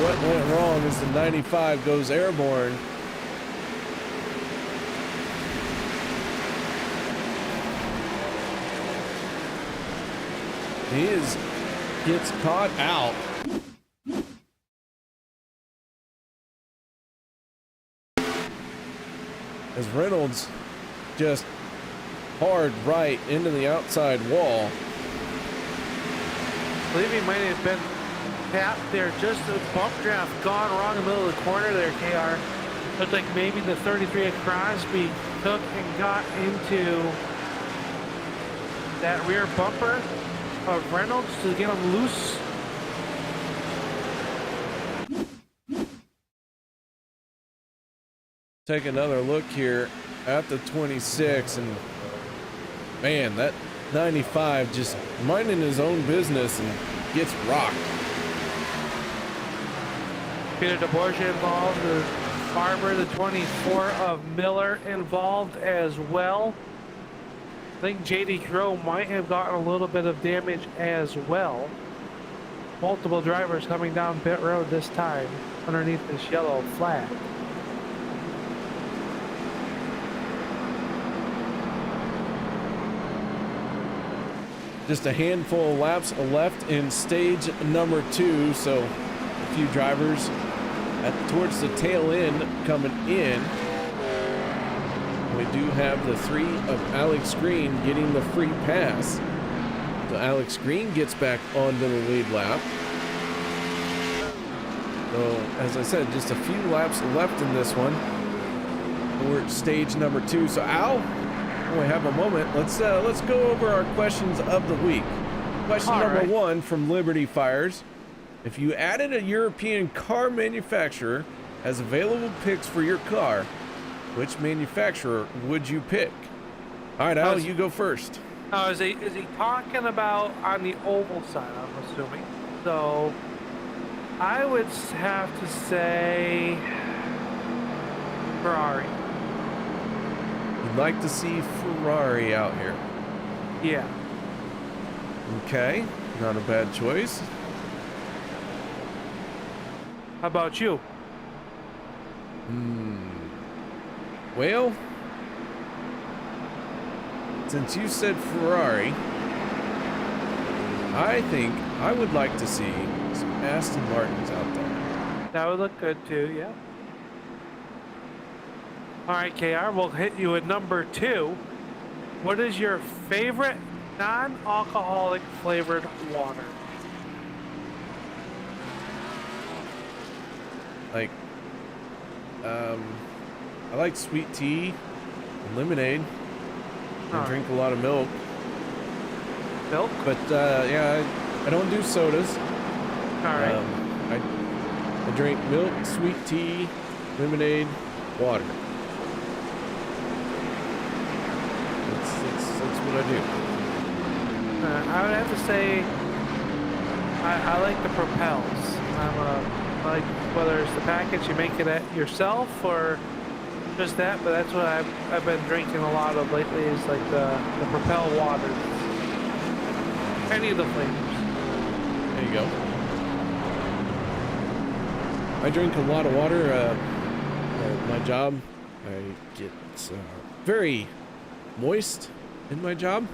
what went wrong as the 95 goes airborne. Gets caught out. As Reynolds just hard right into the outside wall. I believe he might have been tapped there. Just a bump draft gone wrong in the middle of the corner there, KR. Looked like maybe the 33 of Crosby took and got into that rear bumper of Reynolds to get him loose. Take another look here at the 26, and man, that 95 just minding his own business and gets rocked. Peter DeBorgia involved, the Barber, the 24 of Miller involved as well. I think JD Crow might have gotten a little bit of damage as well. Multiple drivers coming down pit road this time underneath this yellow flag. Just a handful of laps left in stage number 2, so a few drivers towards the tail end coming in. We do have the 3 of Alex Green getting the free pass. So Alex Green gets back onto the lead lap. So as I said, just a few laps left in this one. We're at stage number 2. So Al, we have a moment. Let's go over our questions of the week. Question number 1 from Liberty Fires. If you added a European car manufacturer as available picks for your car, which manufacturer would you pick? All right, Al, you go first. Oh, is he talking about on the oval side, I'm assuming? So I would have to say Ferrari. You'd like to see Ferrari out here. Yeah. Okay, not a bad choice. How about you? Well, since you said Ferrari, I think I would like to see some Aston Martins out there. That would look good too, yeah. All right, KR, we'll hit you at number 2. What is your favorite non-alcoholic flavored water? Like, I like sweet tea and lemonade. I drink a lot of milk. Milk? But yeah, I don't do sodas. All right. I drink milk, sweet tea, lemonade, water. That's what I do. I would have to say I like the Propels. Like whether it's the package you make it at yourself or just that, but that's what I've been drinking a lot of lately is like the Propel water. Any of the flavors. There you go. I drink a lot of water. At my job, I get very moist in my job.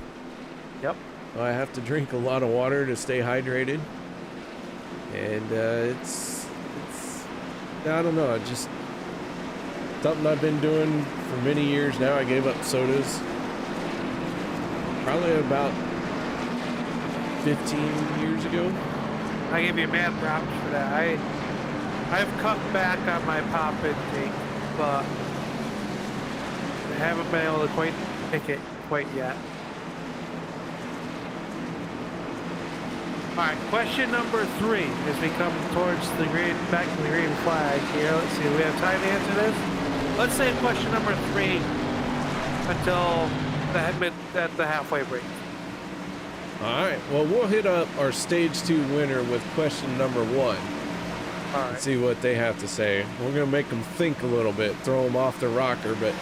Yep. I have to drink a lot of water to stay hydrated, and it's I don't know, just something I've been doing for many years now. I gave up sodas probably about 15 years ago. I give you mad props for that. I've cut back on my pop intake, but I haven't been able to quite pick it quite yet. All right, question number 3 as we come towards the green, back to the green flag here. Let's see, we have time to answer this. Let's say question number 3 until at the halfway break. All right, well, we'll hit up our stage 2 winner with question number 1. All right. Let's see what they have to say. We're gonna make them think a little bit, throw them off the rocker, but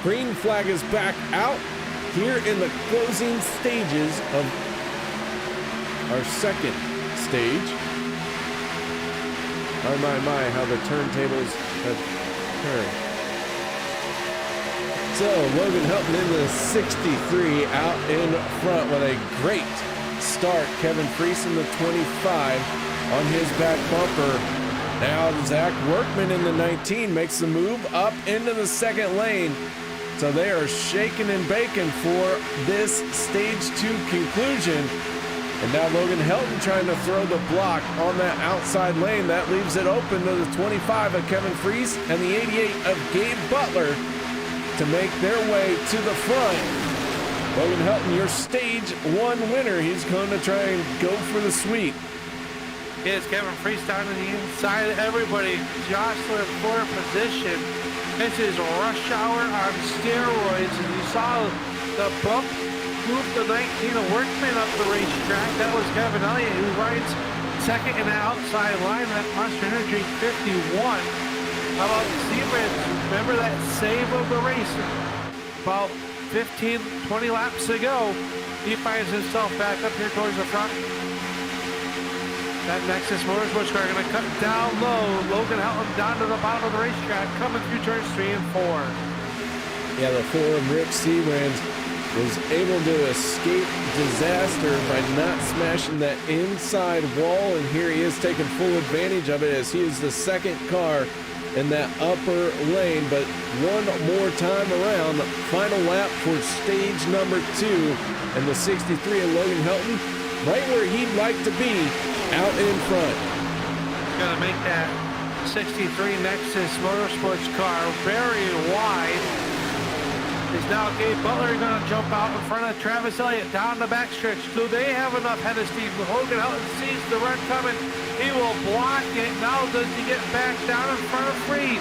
green flag is back out here in the closing stages of our second stage. My, how the turntables have turned. So Logan Helton in the 63 out in front with a great start. Kevin Freese in the 25 on his back bumper. Now Zach Workman in the 19 makes the move up into the second lane. So they are shaking and baking for this stage 2 conclusion. And now Logan Helton trying to throw the block on that outside lane. That leaves it open to the 25 of Kevin Freese and the 88 of Gabe Butler to make their way to the front. Logan Helton, your stage 1 winner. He's going to try and go for the sweep. Here's Kevin Freese down to the inside of everybody, jostling for position. This is rush hour on steroids, and you saw the bump move the 19 of Workman up the racetrack. That was Kevin Elliott, who rides second in the outside line. That Monster Energy 51. How about Seabrand? Remember that save of the race? About 15, 20 laps ago, he finds himself back up here towards the front. That Nexus Motorsports car going to cut down low. Logan Helton down to the bottom of the racetrack, coming through turns 3 and 4. Yeah, the 4 of Rick Seabrand was able to escape disaster by not smashing that inside wall, and here he is taking full advantage of it as he is the second car in that upper lane. But one more time around, final lap for stage number 2, and the 63 of Logan Helton right where he'd like to be, out in front. Gonna make that 63 Nexus Motorsports car very wide. Is now Gabe Butler going to jump out in front of Travis Elliott down the backstretch. Do they have enough head of steam? Logan Helton sees the run coming. He will block it. Now does he get back down in front of Freese?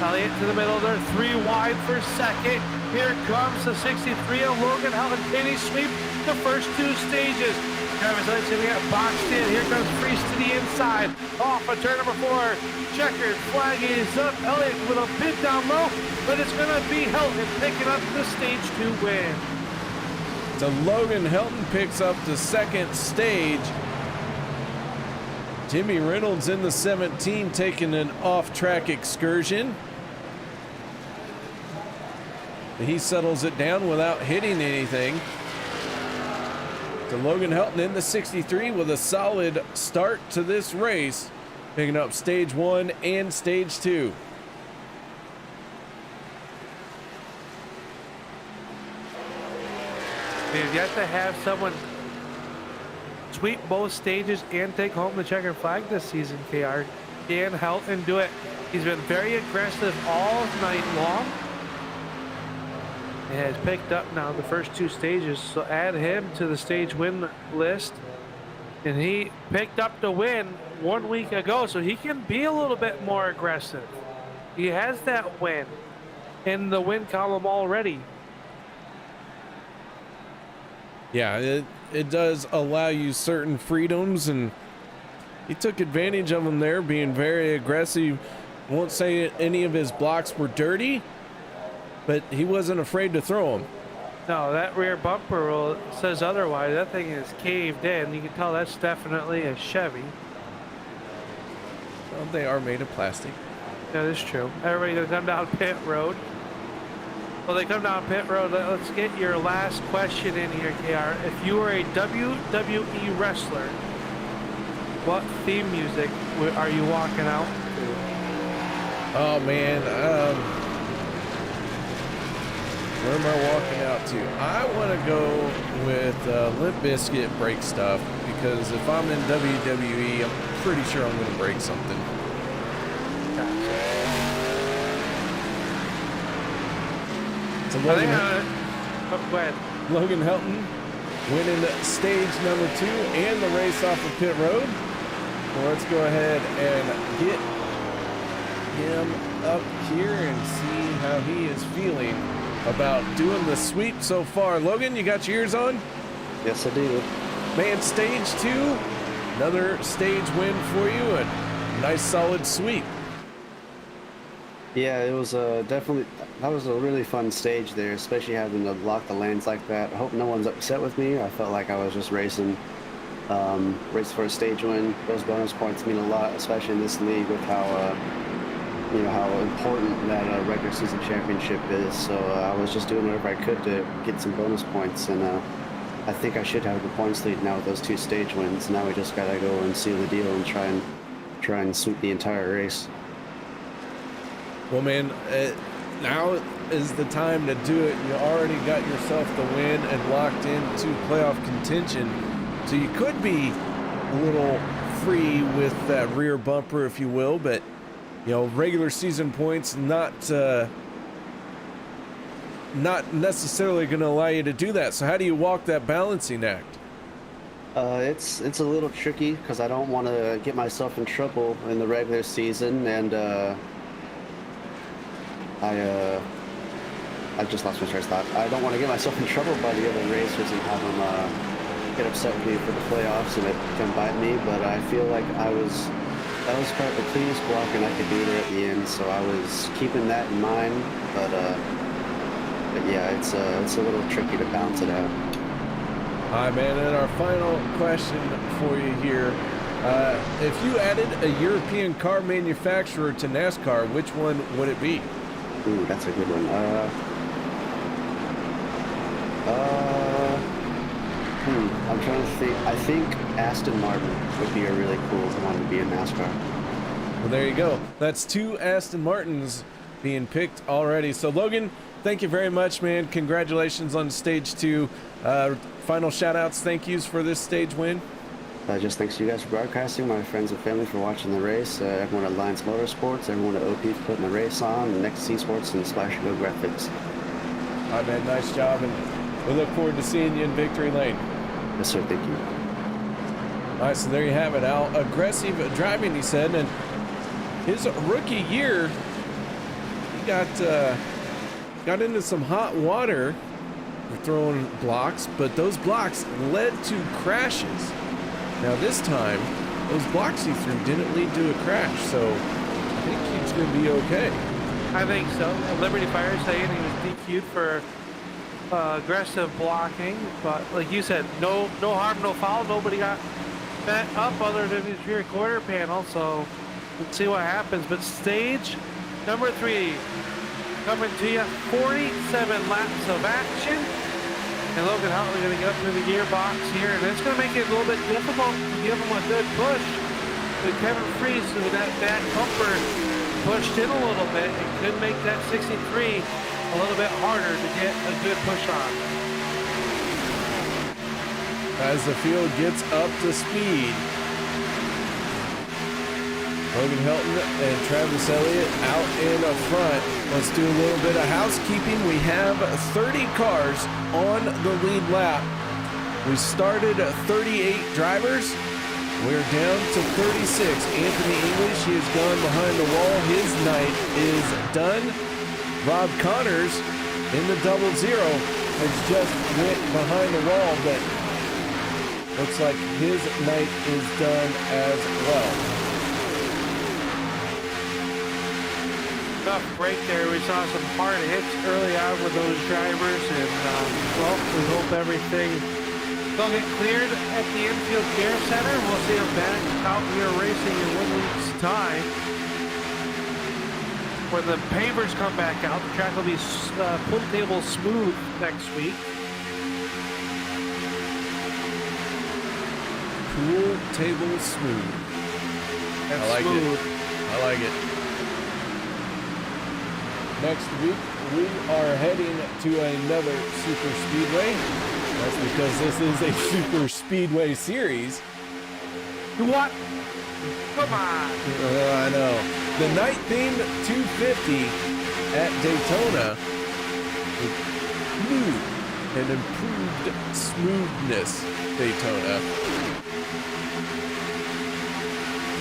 Elliott to the middle. They're 3 wide for second. Here comes the 63 of Logan Helton. Can he sweep the first 2 stages? Travis Elliott's going to get boxed in. Here comes Freese to the inside. Off of turn number 4. Checkered flag is up. Elliott with a bit down low, but it's going to be Helton picking up the stage 2 win. So Logan Helton picks up the second stage. Jimmy Reynolds in the 17 taking an off-track excursion. He settles it down without hitting anything. So Logan Helton in the 63 with a solid start to this race, picking up stage 1 and stage 2. We've yet to have someone sweep both stages and take home the checkered flag this season, KR. Can Helton do it? He's been very aggressive all night long. He has picked up now the first 2 stages, so add him to the stage win list. And he picked up the win 1 week ago, so he can be a little bit more aggressive. He has that win in the win column already. Yeah, it does allow you certain freedoms, and he took advantage of them there, being very aggressive. Won't say any of his blocks were dirty, but he wasn't afraid to throw them. No, that rear bumper says otherwise. That thing is caved in. You can tell that's definitely a Chevy. Well, they are made of plastic. That is true. Everybody gonna come down pit road. Well, they come down pit road. Let's get your last question in here, KR. If you were a WWE wrestler, what theme music are you walking out to? Oh man, where am I walking out to? I want to go with Limp Bizkit Break Stuff, because if I'm in WWE, I'm pretty sure I'm going to break something. So Go ahead. Logan Helton winning stage number 2 and the race off of pit road. Well, let's go ahead and get him up here and see how he is feeling about doing the sweep so far. Logan, you got your ears on? Yes, I do. Man, stage 2, another stage win for you, a nice solid sweep. Yeah, it was definitely, that was a really fun stage there, especially having to lock the lanes like that. I hope no one's upset with me. I felt like I was just racing for a stage win. Those bonus points mean a lot, especially in this league with how how important that regular season championship is. So I was just doing whatever I could to get some bonus points, and I think I should have the points lead now with those 2 stage wins. Now we just gotta go and seal the deal and try and sweep the entire race. Well, man, now is the time to do it. You already got yourself the win and locked into playoff contention, so you could be a little free with that rear bumper, if you will, but regular season points not necessarily going to allow you to do that. So how do you walk that balancing act? It's a little tricky because I don't want to get myself in trouble in the regular season, and I just lost my train of thought. I don't want to get myself in trouble by the other racers and have them get upset with me for the playoffs and it can bite me. But I feel like that was probably the cleanest block and I could do there at the end. So I was keeping that in mind. But yeah, it's a little tricky to balance it out. All right, man. And our final question for you here: if you added a European car manufacturer to NASCAR, which one would it be? Ooh, that's a good one. I'm trying to think. I think Aston Martin would be a really cool one to be in NASCAR. Well, there you go. That's 2 Aston Martins being picked already. So, Logan, thank you very much, man. Congratulations on stage 2. Final shout-outs, thank yous for this stage win. Just thanks to you guys for broadcasting, my friends and family for watching the race, everyone at Alliance Motorsports, everyone at OP for putting the race on, Next C Sports, and Splash Go Graphics. All right, man, nice job, and we look forward to seeing you in Victory Lane. Yes, sir, thank you. All right, so there you have it, Al. Aggressive driving, he said, and his rookie year, he got into some hot water for throwing blocks, but those blocks led to crashes. Now this time, those blocks he threw didn't lead to a crash, so I think he's going to be okay. I think so. Liberty Fire saying he was DQ'd for aggressive blocking, but like you said, no harm, no foul. Nobody got bent up other than his rear quarter panel, so let's see what happens. But stage number 3 coming to you, 47 laps of action. And Logan Huntley going to get up to the gearbox here, and it's going to make it a little bit difficult to give him a good push. But Kevin Freese, with that bad bumper, pushed in a little bit. It could make that 63 a little bit harder to get a good push on. As the field gets up to speed, Logan Helton and Travis Elliott out in the front. Let's do a little bit of housekeeping. We have 30 cars on the lead lap. We started 38 drivers. We're down to 36. Anthony English, he has gone behind the wall. His night is done. Rob Connors in the 00 has just went behind the wall, but looks like his night is done as well. Tough break there. We saw some hard hits early on with those drivers, and well, we hope everything will get cleared at the infield care center. We'll see them back out here racing in 1 week's time. When the pavers come back out, the track will be pool table smooth next week. Pool table smooth. That's I like smooth. it. I like it. Next week, we are heading to another super speedway. That's because this is a super speedway series. What? Come on. I know. The night themed 250 at Daytona. New an improved smoothness Daytona.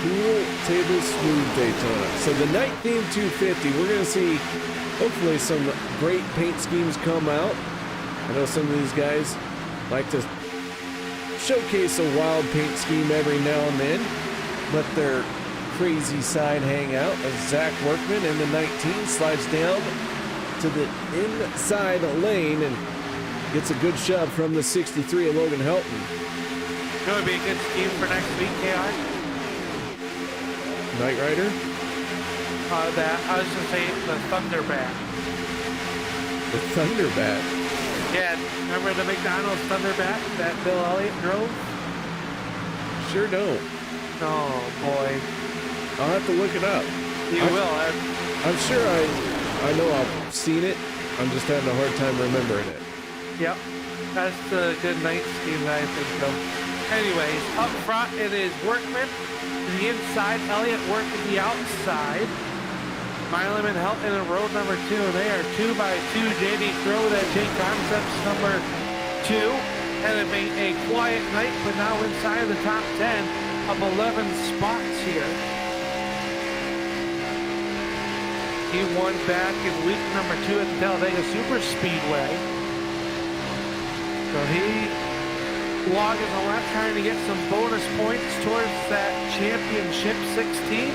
Cool table smooth Daytona. So the night theme 250, we're going to see hopefully some great paint schemes come out. I know some of these guys like to showcase a wild paint scheme every now and then, let their crazy side hang out as Zach Workman in the 19 slides down to the inside lane and gets a good shove from the 63 of Logan Helton. That would be a good scheme for next week, KR. Knight Rider? That I was gonna say the Thunderbat. The Thunderbat. Yeah, remember the McDonald's Thunderbat that Bill Elliott drove? Sure don't. Oh boy. I'll have to look it up. You will. I'm sure I know I've seen it. I'm just having a hard time remembering it. Yep. That's the good night scheme that I think of. Anyways, up front it is Workman. To the inside, Elliott working the outside. Milam and Helton in road number 2. They are 2 by 2. JD Throw that J Concepts number 2. And it made a quiet night, but now inside the top 10 of 11 spots here. He won back in week number 2 at the Talladega Superspeedway. So he logging the lap, trying to get some bonus points towards that championship 16.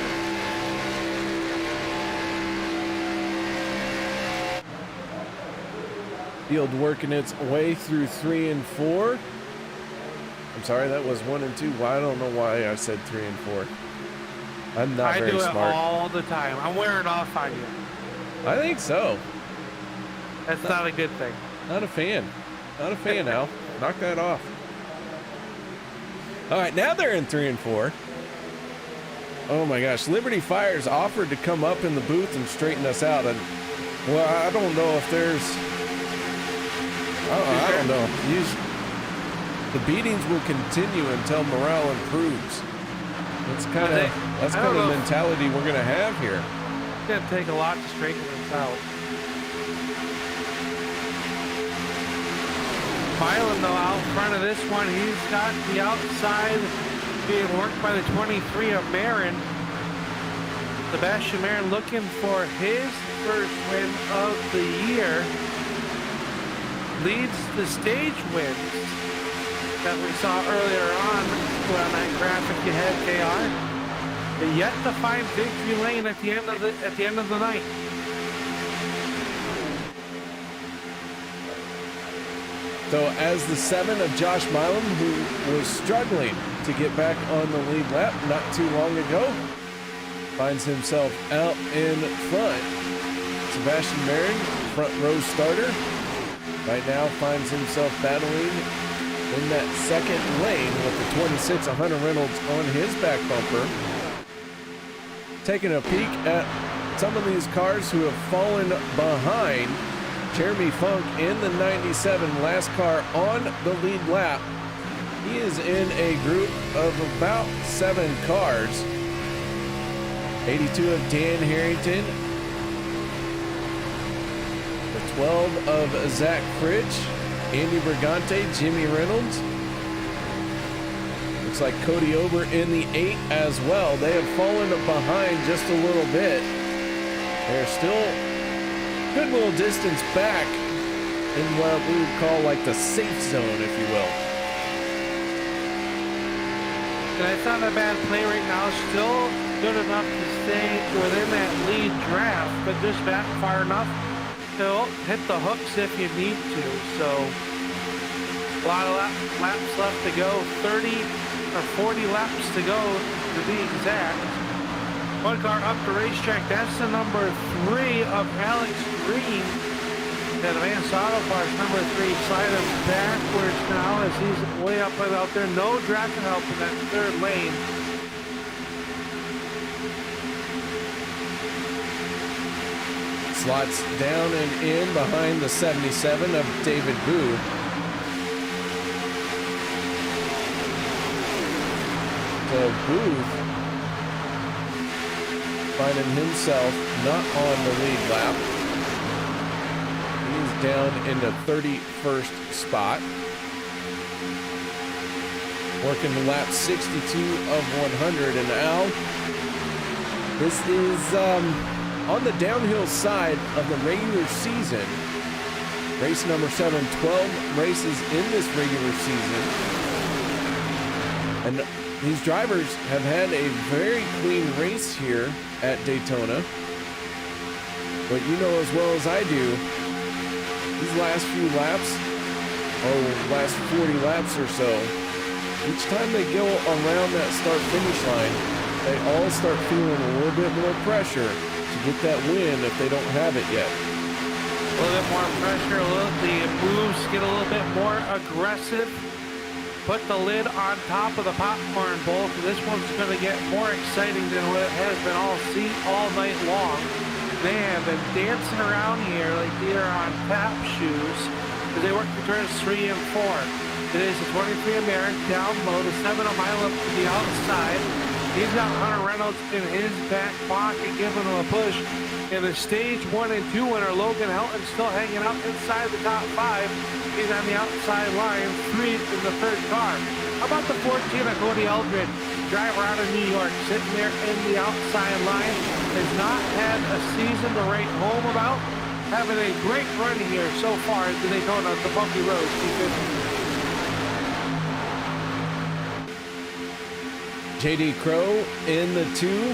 Field working its way through 3 and 4. I'm sorry, that was 1 and 2. Well, I don't know why I said 3 and 4. I'm not very smart. I do it all the time. I'm wearing off on you. I think so. That's not a good thing. Not a fan. Not a fan, Al. Knock that off. All right, now they're in 3 and 4. Oh my gosh, Liberty Fires offered to come up in the booth and straighten us out. And well, I don't know if there's. I don't know. The beatings will continue until morale improves. That's kind of the mentality we're gonna have here. It's gonna take a lot to straighten this out. Milan, though, out front of this one, he's got the outside being worked by the 23 of Marin. Sebastian Marin looking for his first win of the year. Leads the stage wins that we saw earlier on that graphic you had, KR. But yet to find victory lane at the end of the night. So as the 7 of Josh Milam, who was struggling to get back on the lead lap not too long ago, finds himself out in front. Sebastian Marin, front row starter, right now finds himself battling in that second lane with the 26 of Hunter Reynolds on his back bumper. Taking a peek at some of these cars who have fallen behind. Jeremy Funk in the 97, last car on the lead lap. He is in a group of about 7 cars. 82 of Dan Harrington. The 12 of Zach Fridge. Andy Brigante, Jimmy Reynolds. Looks like Cody Ober in the 8 as well. They have fallen behind just a little bit. They're still good little distance back in what we would call like the safe zone, if you will. And it's not a bad play right now. Still good enough to stay within that lead draft, but just back far enough to hit the hooks if you need to. So a lot of laps left to go. 30 or 40 laps to go to be exact. One car up the racetrack. That's the number 3 of Alex Green. And Advanced Auto Parts, number 3, sliding backwards now as he's way up and out there. No drafting help in that 3rd lane. Slots down and in behind the 77 of David Boo. So Booth finding himself not on the lead lap. He's down in the 31st spot. Working the lap 62 of 100. And Al, this is on the downhill side of the regular season. Race number 7, 12 races in this regular season. And these drivers have had a very clean race here at Daytona. But you know as well as I do, these last few laps, or last 40 laps or so, each time they go around that start-finish line, they all start feeling a little bit more pressure to get that win if they don't have it yet. A little bit more pressure, the moves get a little bit more aggressive. Put the lid on top of the popcorn bowl. This one's going to get more exciting than what it has been all night long. They have been dancing around here like they are on tap shoes as they work the turns 3 and 4. It is the 23 American down low, the 7 a mile up to the outside. He's got Hunter Reynolds in his back pocket giving him a push. And the stage 1 and 2 winner, Logan Helton, still hanging out inside the top 5. He's on the outside line, 3 in the third car. How about the 14 of Cody Eldred, driver out of New York, sitting there in the outside line, has not had a season to write home about. Having a great run here so far at the Daytona, the Bumpy Road 250. JD Crow in the 2,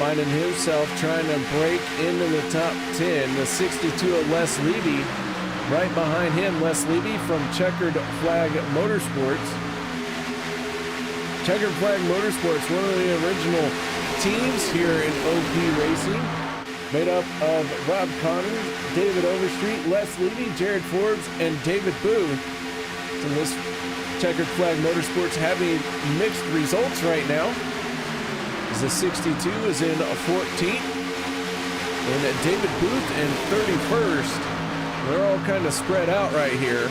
finding himself trying to break into the top 10. The 62 of Les Levy, right behind him, Les Levy from Checkered Flag Motorsports. Checkered Flag Motorsports, one of the original teams here in OP Racing, made up of Rob Connors, David Overstreet, Les Levy, Jared Forbes, and David Booth. So this Checkered Flag Motorsports having mixed results right now. As the 62 is in 14th, and David Booth in 31st. They're all kind of spread out right here.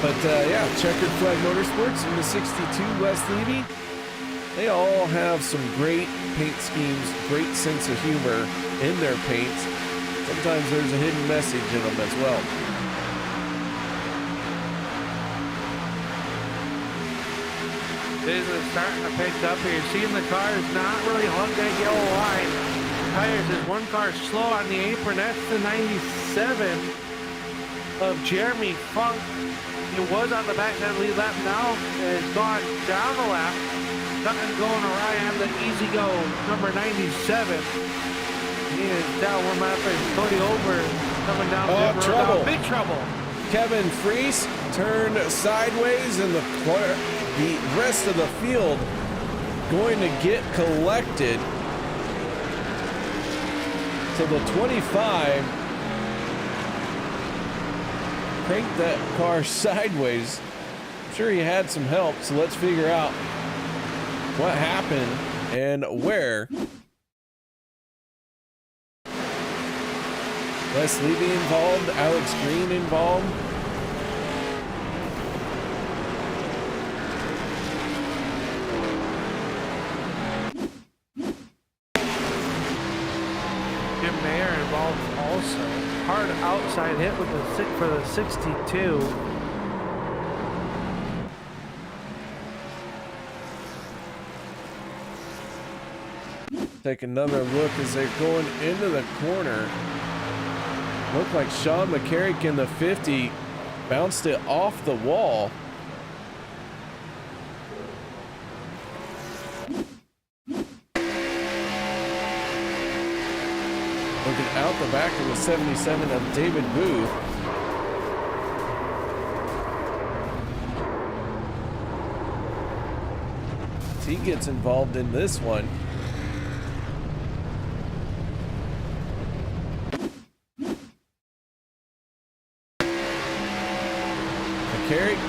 But yeah, Checkered Flag Motorsports in the 62, Les Levy. They all have some great paint schemes, great sense of humor in their paints. Sometimes there's a hidden message in them as well. This is starting to pick up here. You're seeing the cars not really hug that yellow line. Tires is one car slow on the apron. That's the 97 of Jeremy Funk. He was on the back end lead lap now. Has gone down the lap. Nothing going awry on the easy go. Number 97. He is down one lap and Cody Over coming down. Oh, trouble. Big trouble. Kevin Freese turned sideways and the rest of the field going to get collected. So the 25 cranked that car sideways. I'm sure he had some help, so let's figure out what happened and where. Les Levy involved, Alex Green involved. Jim Mayer involved also. Hard outside hit with the for the 62. Take another look as they're going into the corner. Looked like Sean McCarrick in the 50 bounced it off the wall. Looking out the back of the 77 of David Booth. He gets involved in this one. McCarrick,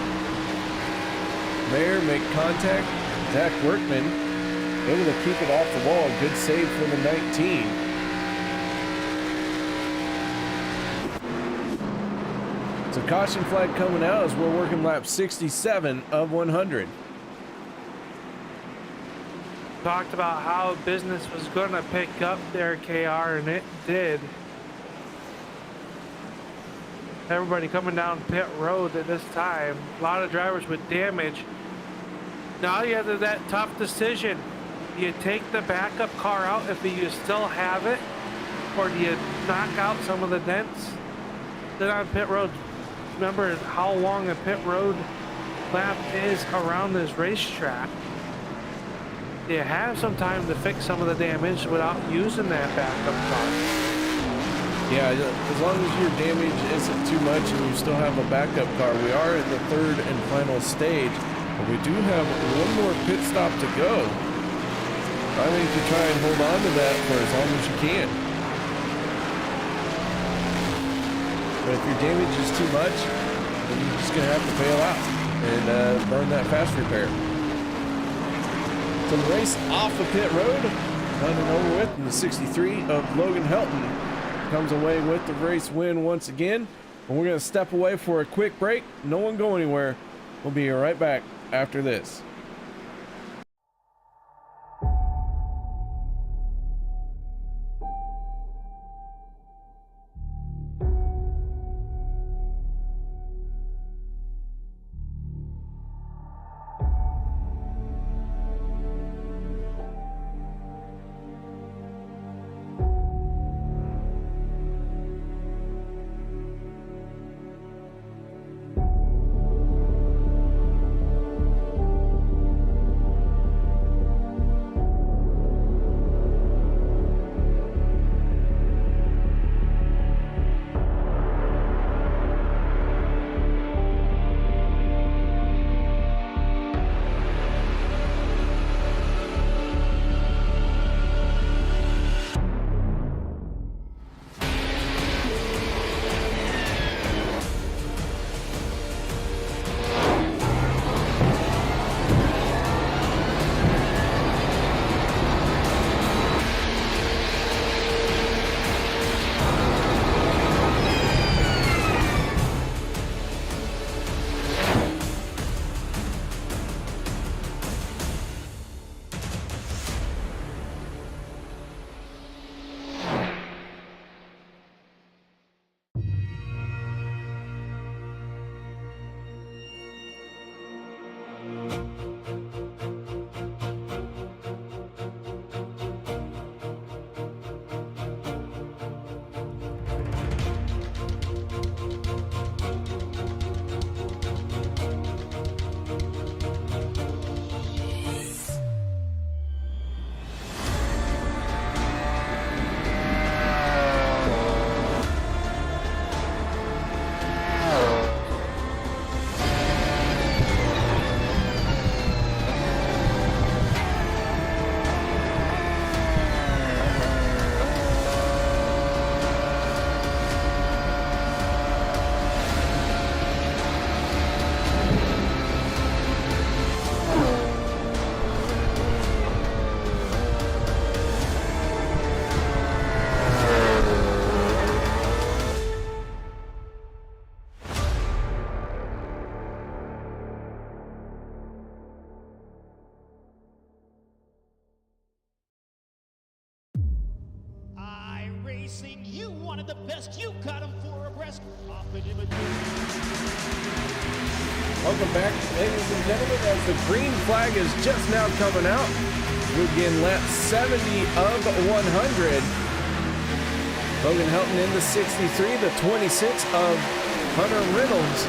Mayer make contact. Zach Workman able to keep it off the wall. Good save for the 19. So caution flag coming out as we're working lap 67 of 100. Talked about how business was going to pick up there, KR, and it did. everybody coming down pit road at this time. A lot of drivers with damage. Now you have that tough decision. Do you take the backup car out if you still have it? Or do you knock out some of the dents? Then on pit road, remember how long a pit road lap is around this racetrack. You have some time to fix some of the damage without using that backup car. Yeah, as long as your damage isn't too much and you still have a backup car. We are in the third and final stage, but we do have one more pit stop to go. I think you try and hold on to that for as long as you can. But if your damage is too much, then you're just going to have to bail out and burn that fast repair. So the race off of pit road, done and over with, and the 63 of Logan Helton comes away with the race win once again. And we're going to step away for a quick break. No one go anywhere. We'll be right back after this. Racing, you wanted the best, you got them 4 abreast. Welcome back, ladies and gentlemen, as the green flag is just now coming out. We begin lap 70 of 100. Logan Helton in the 63, the 26 of Hunter Reynolds,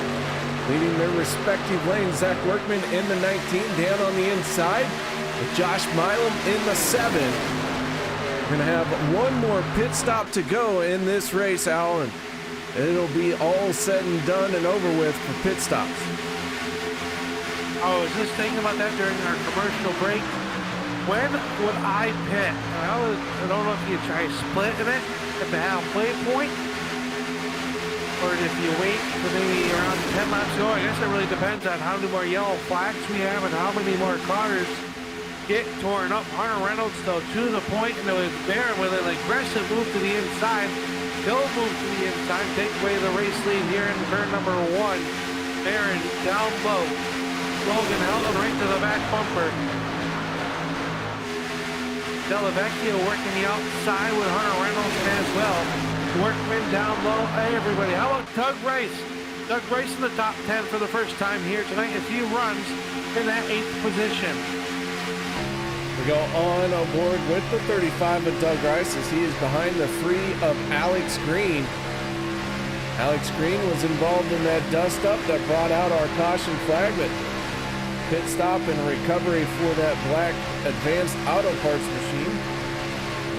leading their respective lanes. Zach Workman in the 19, down on the inside, with Josh Milam in the 7. We're going to have one more pit stop to go in this race, Al, and it'll be all said and done and over with for pit stops. I was just thinking about that during our commercial break. When would I pit? I don't know if you try splitting it at the halfway point, or if you wait for maybe around 10 laps to go. I guess it really depends on how many more yellow flags we have and how many more cars get torn up. Hunter Reynolds, though, to the point, and it was Barron with an aggressive move to the inside. He'll move to the inside, take away the race lead here in turn number 1. Barron down low. Logan Helton right to the back bumper. Delavecchio working the outside with Hunter Reynolds as well. Workman down low. Hey, everybody. How about Doug Rice? Doug Rice in the top 10 for the first time here tonight as he runs in that 8th position. We go on board with the 35 of Doug Rice as he is behind the 3 of Alex Green. Alex Green was involved in that dust up that brought out our caution flag, but pit stop and recovery for that black advanced auto parts machine.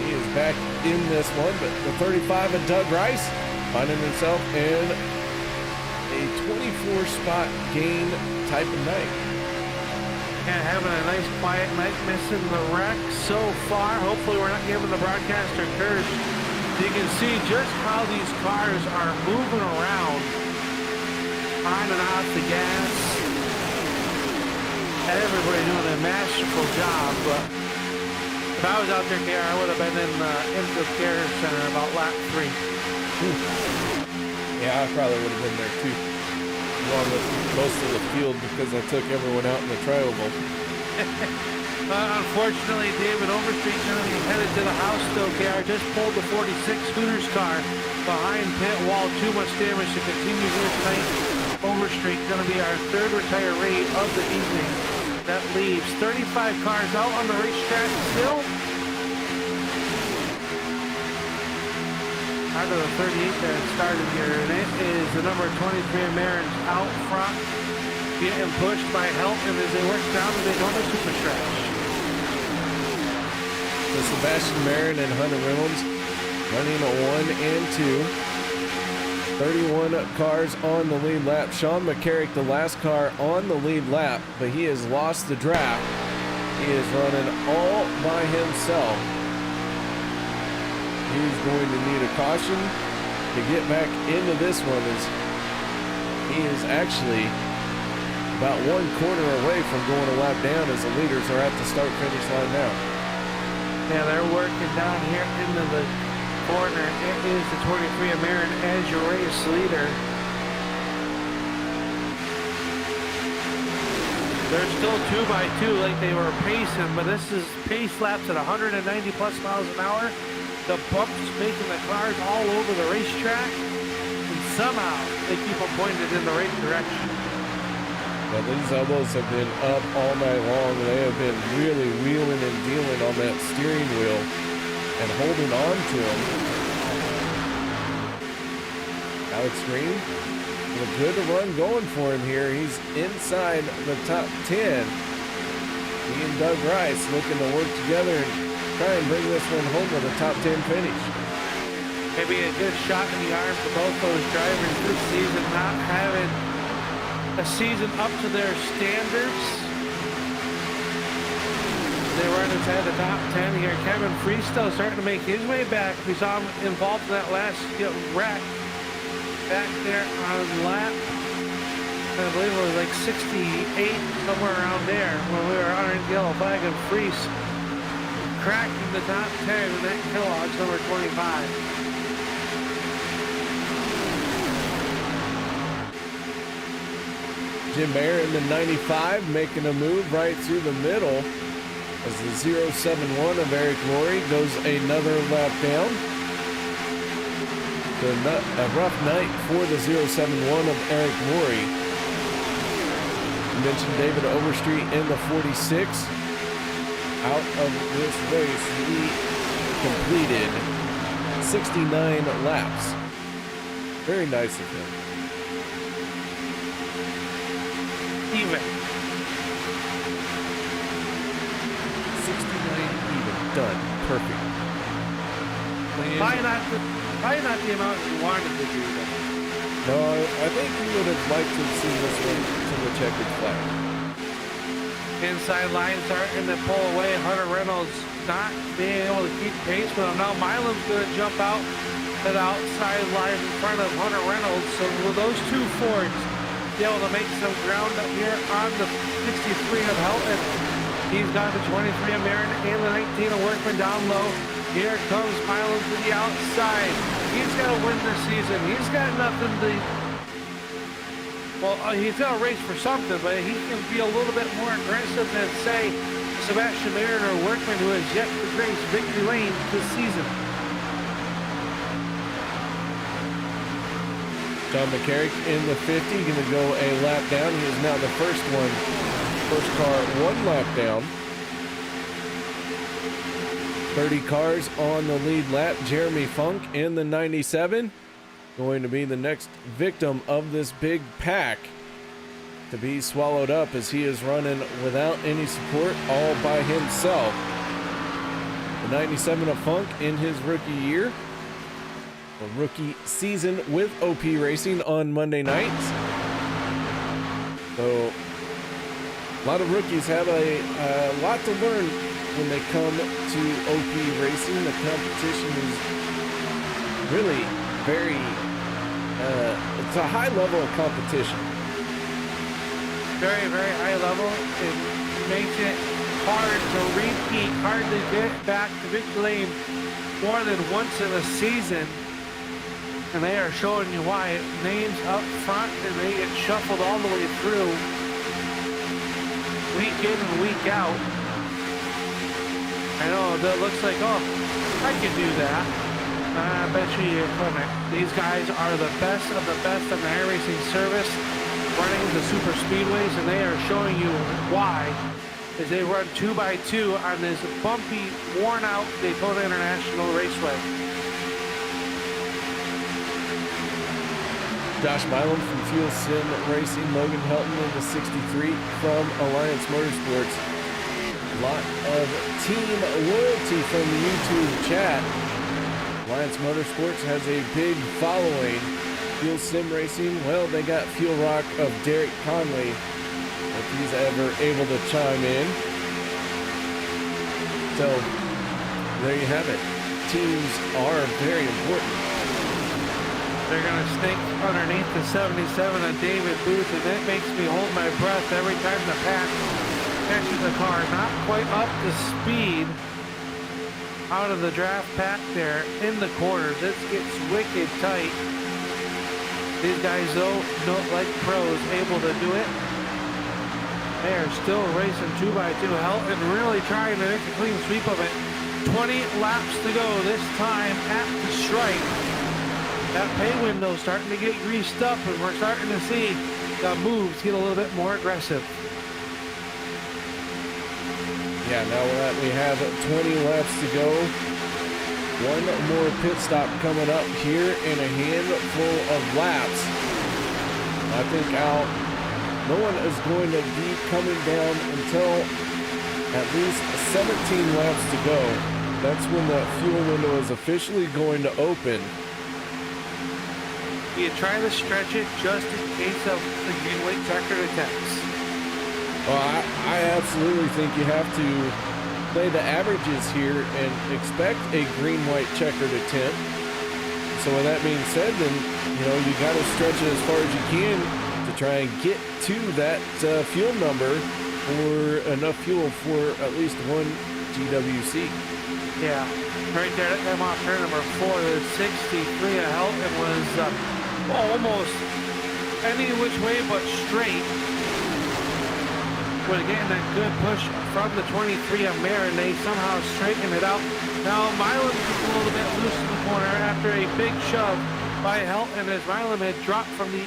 He is back in this one, but the 35 of Doug Rice finding himself in a 24 spot gain type of night. And having a nice quiet night, missing the wreck so far. Hopefully we're not giving the broadcaster curse. You can see just how these cars are moving around, on and off the gas. Everybody doing a masterful job, but if I was out there, KR, I would have been in the care center about lap 3. Yeah, I probably would have been there too, along with most of the field because I took everyone out in the tri-oval. Unfortunately, David Overstreet's going to be headed to the house still. KR just pulled the 46 Scooters car behind pit wall. Too much damage to continue here tonight. Overstreet going to be our 3rd retiree of the evening. That leaves 35 cars out on the racetrack still. Out of the 38 that started here, and it is the number 23 Marin's out front, getting pushed by Helton as they work down the Daytona Super Stretch. So Sebastian Marin and Hunter Reynolds running a 1 and 2. 31 cars on the lead lap. Sean McCarrick, the last car on the lead lap, but he has lost the draft. He is running all by himself. He's going to need a caution to get back into this one as he is actually about 1 quarter away from going a lap down as the leaders are at the start-finish line now. Yeah, they're working down here into the corner. It is the 23 Marin as your race leader. They're still 2 by 2 like they were pacing, but this is pace laps at 190 plus miles an hour. The bumps making the cars all over the racetrack, and somehow they keep them pointed in the right direction. But these elbows have been up all night long. They have been really wheeling and dealing on that steering wheel and holding on to them. Alex Green with a good run going for him here. He's inside the top 10. He and Doug Rice looking to work together and try and bring this one home with a top 10 finish. Maybe a good shot in the arm for both those drivers this season, not having a season up to their standards. They run inside the top 10 here. Kevin Freestyle starting to make his way back. We saw him involved in that last wreck back there on lap, I believe it was like 68, somewhere around there, when we were honoring the yellow flag, and Freese cracking the top 10 in that Kellogg's number 25. Jim Mayer in the 95 making a move right through the middle as the 071 of Eric Rory goes another lap down. A rough night for the 071 of Eric Rory. You mentioned David Overstreet in the 46. Out of this race, he completed 69 laps. Very nice of him. Even. 69 even. Done. Perfect. Probably not the amount you wanted to do, though. No, I think you would have liked to have seen this one to the checkered flag. Inside line starting to pull away. Hunter Reynolds not being able to keep pace with him. Now Milan's going to jump out to the outside line in front of Hunter Reynolds. So with those two Fords be able to make some ground up here on the 63 of Helton. He's got the 23 of Marin and the 19 of Workman down low. Here comes Milan to the outside. He's got to win this season. He's got nothing to... Well, he's got to race for something, but he can be a little bit more aggressive than, say, Sebastian Marin or Workman, who has yet to race victory lane this season. Tom McCarrick in the 50, going to go a lap down. He is now the first car 1 lap down. 30 cars on the lead lap. Jeremy Funk in the 97, going to be the next victim of this big pack to be swallowed up, as he is running without any support, all by himself. The 97 of Funk in his rookie year, a rookie season with OP Racing on Monday nights. So a lot of rookies have a lot to learn when they come to OP Racing. The competition is really very, it's a high level of competition. Very, very high level. It makes it hard to repeat, hard to get back to victory lane more than once in a season. And they are showing you why. Names up front, and they get shuffled all the way through, week in and week out. I know that looks like, oh, I can do that. I bet you couldn't. These guys are the best of the best in the air racing service, running the super speedways, and they are showing you why, as they run 2x2 on this bumpy, worn-out Daytona International Raceway. Josh Milam from Fuel Sim Racing, Logan Helton in the 63 from Alliance Motorsports. A lot of team loyalty from the YouTube chat. Alliance Motorsports has a big following. Fuel Sim Racing, well, they got Fuel Rock of Derek Conley, if he's ever able to chime in. So there you have it. Teams are very important. They're going to stink underneath the 77 of David Booth, and that makes me hold my breath every time the pack catches the car. Not quite up to speed out of the draft pack there in the corners. It gets wicked tight. These guys, though, like pros, able to do it. They are still racing 2x2. Helton really trying to make a clean sweep of it. 20 laps to go this time at the stripe. That pay window starting to get greased up, and we're starting to see the moves get a little bit more aggressive. Yeah, now that we have 20 laps to go, one more pit stop coming up here in a handful of laps. I think, Al, no one is going to be coming down until at least 17 laps to go. That's when the fuel window is officially going to open. You try to stretch it just in case of the green white checkered attempts. Well, I absolutely think you have to play the averages here and expect a green-white checkered attempt. So with that being said, then, you know, you got to stretch it as far as you can to try and get to that fuel number, or enough fuel for at least one GWC. Yeah, right there at them off turn number 4, the 63 of Helton was almost any which way but straight. But again, that good push from the 23 of Marin, they somehow straighten it out. Now Milam gets a little bit loose in the corner after a big shove by Helton, as Milam had dropped from the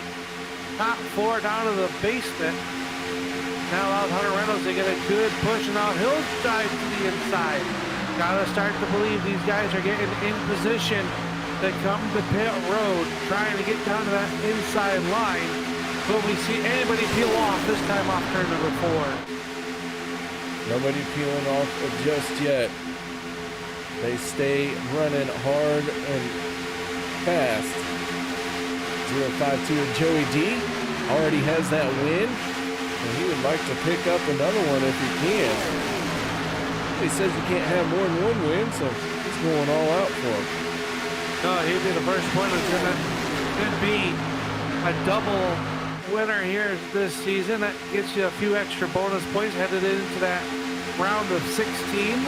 top 4 down to the basement. Now allows Hunter Reynolds to get a good push, and now he'll dive to the inside. Gotta start to believe these guys are getting in position to come to pit road, trying to get down to that inside line. Will we see anybody peel off this time off turn number 4? Nobody peeling off just yet. They stay running hard and fast. 052 of Joey D already has that win, and he would like to pick up another one if he can. He says you can't have more than one win, so he's going all out for him. No, he'd be the first one that's could be a double winner here this season. That gets you a few extra bonus points headed into that round of 16.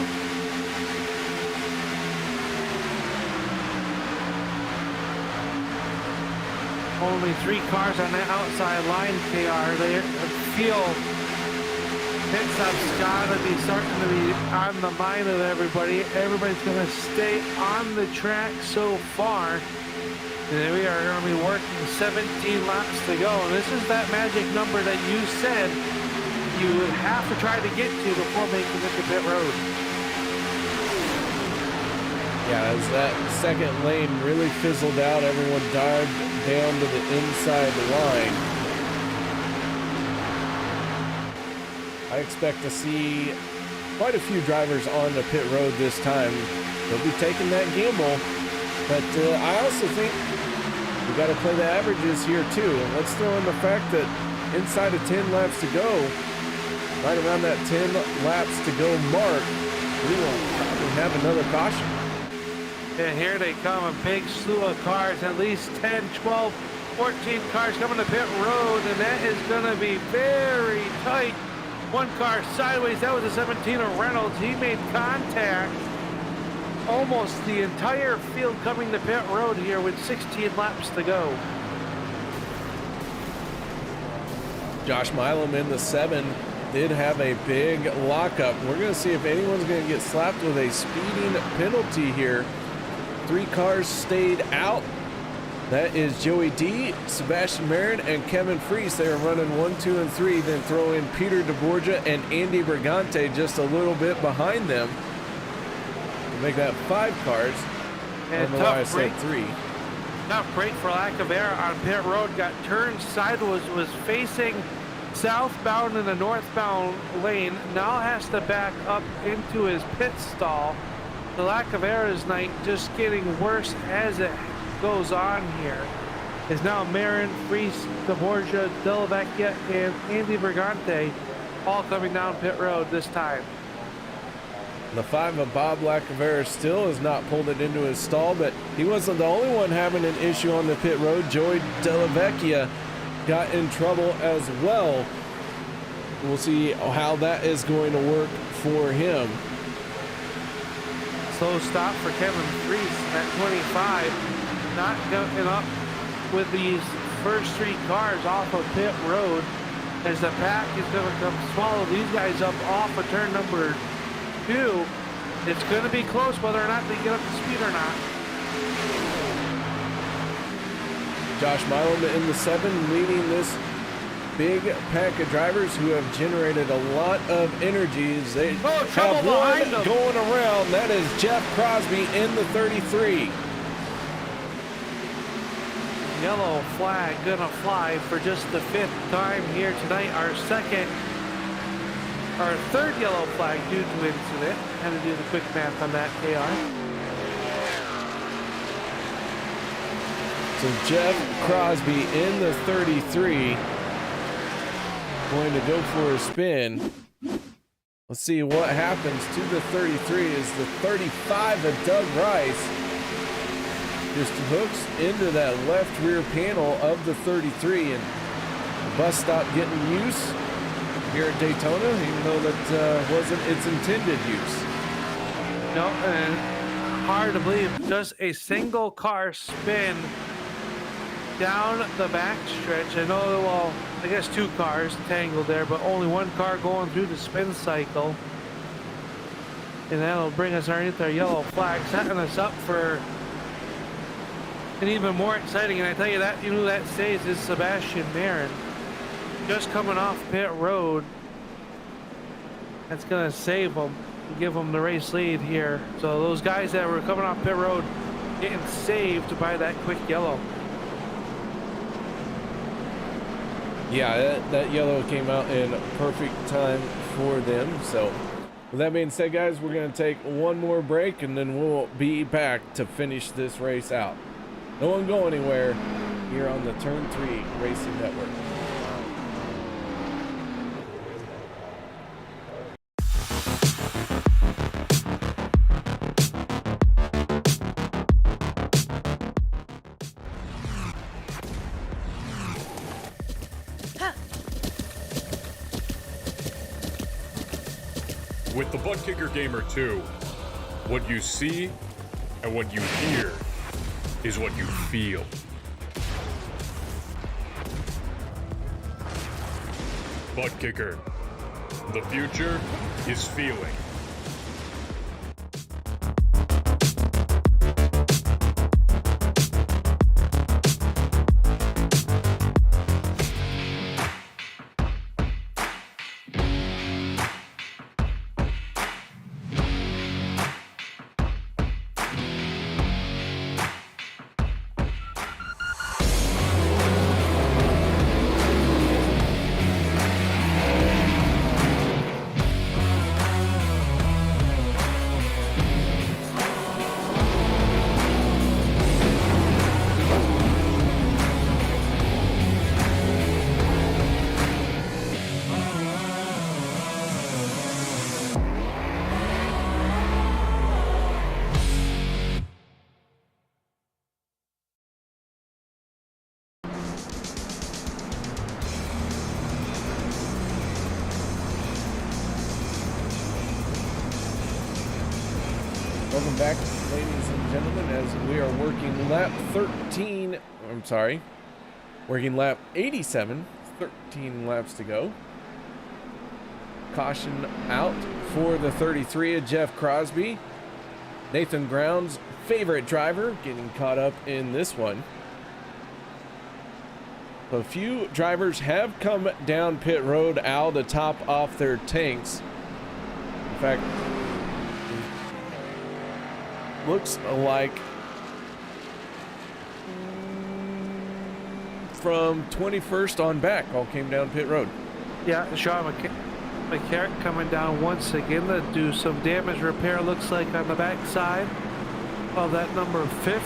Only 3 cars on the outside line, KR. They feel pit stop's gotta be starting to be on the mind of everybody. Everybody's gonna stay on the track so far. And we are going to be working 17 laps to go. And this is that magic number that you said you would have to try to get to before making it to pit road. Yeah, as that second lane really fizzled out, everyone dived down to the inside line. I expect to see quite a few drivers on the pit road this time. They'll be taking that gamble, but I also think we got to play the averages here too. And let's throw in the fact that inside of 10 laps to go, right around that 10 laps to go mark, we will probably have another caution. And here they come, a big slew of cars, at least 10, 12, 14 cars coming to pit road, and that is going to be very tight. One car sideways, that was a 17 of Reynolds. He made contact. Almost the entire field coming to pit road here with 16 laps to go. Josh Milam in the 7 did have a big lockup. We're going to see if anyone's going to get slapped with a speeding penalty here. 3 cars stayed out. That is Joey D, Sebastian Marin, and Kevin Freese. They are running 1, 2, and 3. Then throw in Peter DeBorgia and Andy Brigante just a little bit behind them. Make that 5 cars. And I don't know why I said 3. Tough break for lack of air on pit road. Got turned sideways, was facing southbound in the northbound lane. Now has to back up into his pit stall. The lack of air is just getting worse as it goes on here. Is now Marin, Freese, DeBorgia, Delavecchia, and Andy Brigante all coming down pit road this time. The 5 of Bob Lacavera still has not pulled it into his stall, but he wasn't the only one having an issue on the pit road. Joey Delavecchia got in trouble as well. We'll see how that is going to work for him. Slow stop for Kevin Freese at 25. Not getting up with these first 3 cars off of pit road as the pack is going to come swallow these guys up off of turn number 2. It's going to be close whether or not they get up to speed or not. Josh Milam in the 7 leading this big pack of drivers who have generated a lot of energies. They have one going around. That is Jeff Crosby in the 33. Yellow flag gonna fly for just the 5th time here tonight. Our third yellow flag due to incident. Had to do the quick math on that, KR. So Jeff Crosby in the 33. Going to go for a spin. Let's see what happens to the 33 is the 35 of Doug Rice. Just hooks into that left rear panel of the 33, and the bus stop getting use here at Daytona, even though that wasn't its intended use. No, and hard to believe, just a single car spin down the back stretch. I know, well, I guess 2 cars tangled there, but only 1 car going through the spin cycle. And that'll bring us underneath our yellow flag, setting us up for and even more exciting. And I tell you that, you know, that stays is Sebastian Marin, just coming off pit road. That's gonna save him, give him the race lead here. So those guys that were coming off pit road getting saved by that quick yellow. Yeah, that yellow came out in perfect time for them. So with that being said, guys, we're gonna take one more break and then we'll be back to finish this race out. No one go anywhere here on the Turn 3 Racing Network. With the Butt Kicker Gamer 2, what you see and what you hear is what you feel. Butt Kicker. The future is feeling. Welcome back, ladies and gentlemen, as we are working lap 87, 13 laps to go. Caution out for the 33 of Jeff Crosby. Nathan Ground's favorite driver getting caught up in this one. A few drivers have come down pit road out to top off their tanks. In fact, looks like from 21st on back all came down pit road. Yeah, Sean McCarrick coming down once again to do some damage repair, looks like on the back side of that number 50.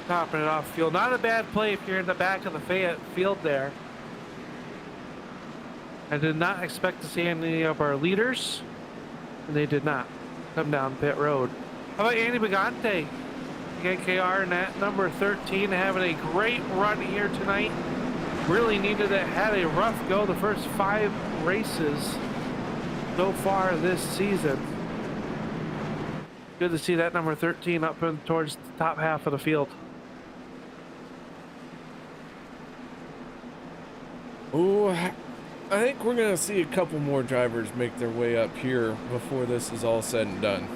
Topping it off field. Not a bad play if you're in the back of the field there. I did not expect to see any of our leaders, and they did not come down pit road. How about Andy Bagante? KKR in that number 13 having a great run here tonight. Really needed it. Had a rough go the first 5 races so far this season. Good to see that number 13 up in towards the top half of the field. Oh, I think we're going to see a couple more drivers make their way up here before this is all said and done.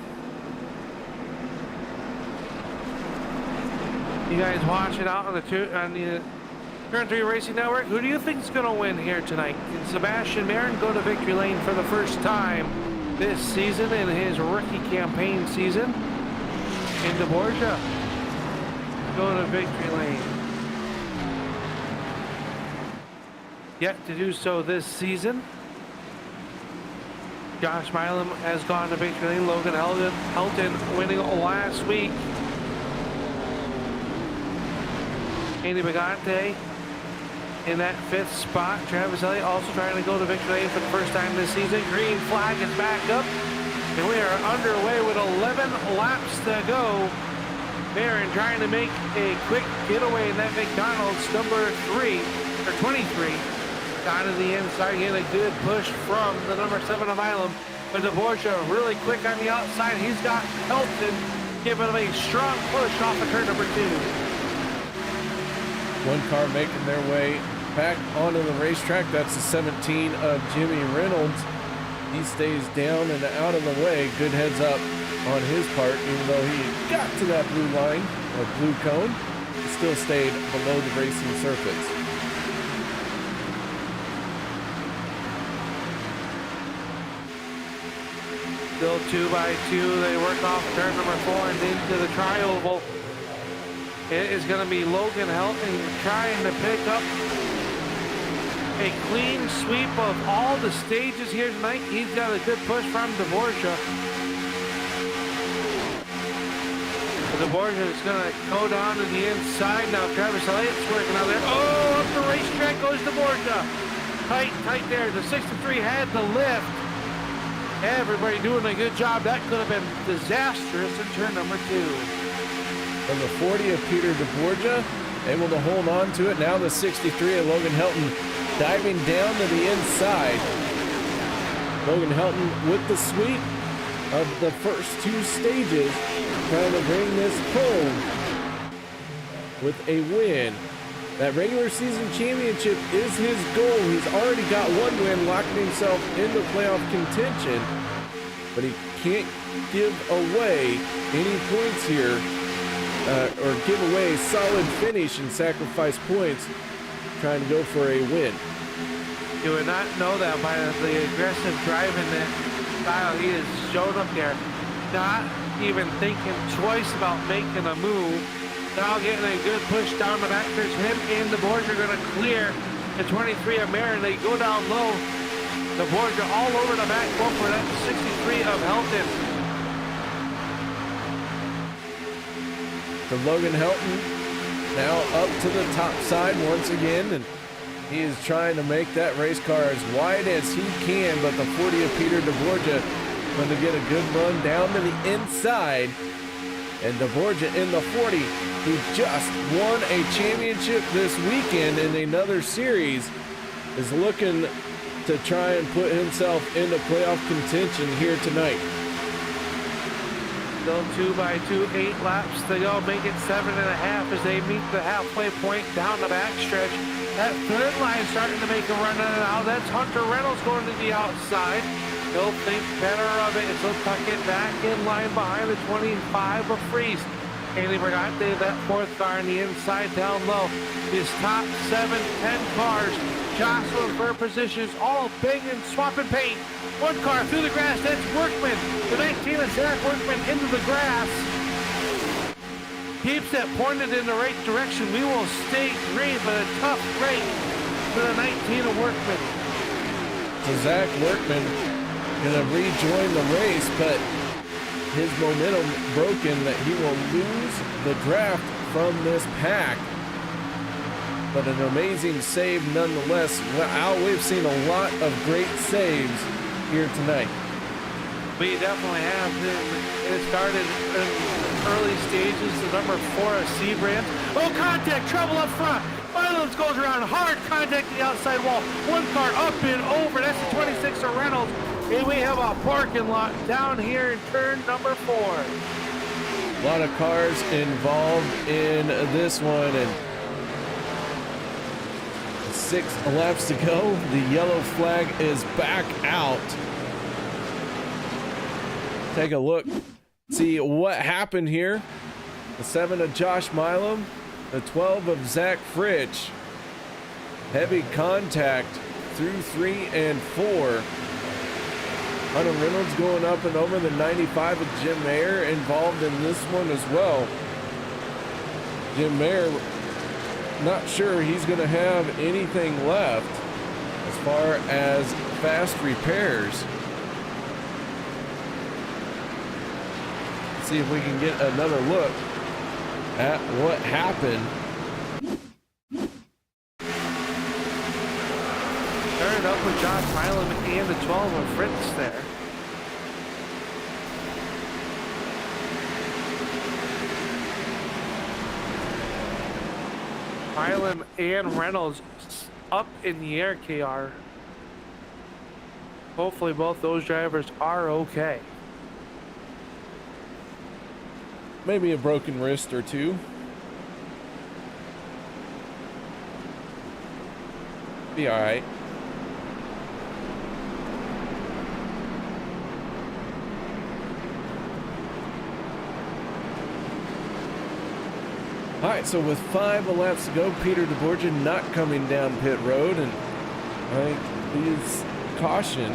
You guys watching out on the Turn 3 Racing Network. Who do you think is going to win here tonight? Can Sebastian Marin go to victory lane for the first time this season in his rookie campaign season? Can DeBorgia go to victory lane? Yet to do so this season. Josh Milam has gone to victory lane. Logan Helton winning last week. Andy Bagante in that 5th spot. Travis Elliott also trying to go to victory lane for the first time this season. Green flag is back up, and we are underway with 11 laps to go. Marin trying to make a quick getaway in that McDonald's number 3 or 23. Down to the inside, getting a good push from the number 7 of Milam. But DeBorgia really quick on the outside. He's got Helton giving him a strong push off of turn number 2. One car making their way back onto the racetrack. That's the 17 of Jimmy Reynolds. He stays down and out of the way. Good heads up on his part, even though he got to that blue line or blue cone, he still stayed below the racing surface. Still 2 by 2. They work off turn number 4 and into the tri-oval. It is going to be Logan Helton trying to pick up a clean sweep of all the stages here tonight. He's got a good push from DeBorgia. DeBorgia is going to go down to the inside. Now Travis Elliott's working out there. Oh, up the racetrack goes DeBorgia. Tight there. The 63 had the lift. Everybody doing a good job. That could have been disastrous in turn number 2. From the 40 of Peter DeBorgia, able to hold on to it. Now the 63 of Logan Helton diving down to the inside. Logan Helton with the sweep of the first 2 stages, trying to bring this home with a win. That regular season championship is his goal. He's already got 1 win, locking himself into playoff contention, but he can't give away any points here, or give away a solid finish and sacrifice points trying to go for a win. You would not know that by the aggressive driving that style he has shown up there. Not even thinking twice about making a move. Now getting a good push down the back stretch. Him and DeBorgia are going to clear the 23 of Marin. They go down low. DeBorgia all over the back bumper. That's the 63 of Helton. To Logan Helton, now up to the top side once again, and he is trying to make that race car as wide as he can, but the 40 of Peter DeBorgia going to get a good run down to the inside. And DeBorgia in the 40, who just won a championship this weekend in another series, is looking to try and put himself into playoff contention here tonight. Still 2x2, 8 laps to go. Make it 7.5 as they meet the halfway point down the backstretch. That third line starting to make a run in and out. That's Hunter Reynolds going to the outside. He'll think better of it, so tuck it back in line behind the 25 of Freeze. Haley Brigante, that fourth car on the inside down low. His top 7, 10 cars jostling for positions, all banging, swapping paint. One car through the grass, that's Workman. The 19 of Zach Workman into the grass. Keeps it pointed in the right direction. We will stay green, but a tough break for the 19 of Workman. So Zach Workman gonna rejoin the race, but his momentum broken, that he will lose the draft from this pack. But an amazing save nonetheless. Wow, we've seen a lot of great saves here tonight. We definitely have. It started in early stages. The number 4 of Seabrand. Oh, contact, trouble up front. Violence goes around, hard contact to the outside wall. One car up and over. That's the 26 of Reynolds. And we have a parking lot down here in turn number 4. A lot of cars involved in this one, and 6 laps to go. The yellow flag is back out. Take a look, see what happened here. The 7 of Josh Milam, the 12 of Zach Fritsch. Heavy contact through 3 and 4. Hunter Reynolds going up and over. The 95 of Jim Mayer involved in this one as well. Jim Mayer, not sure he's going to have anything left as far as fast repairs. Let's see if we can get another look at what happened. Started up with Josh Milam and the 12 of Fritz there. Milam and Reynolds up in the air, KR. Hopefully both those drivers are okay. Maybe a broken wrist or two. Be all right. All right, so with 5 laps to go, Peter DeBorgia not coming down pit road, and I think his caution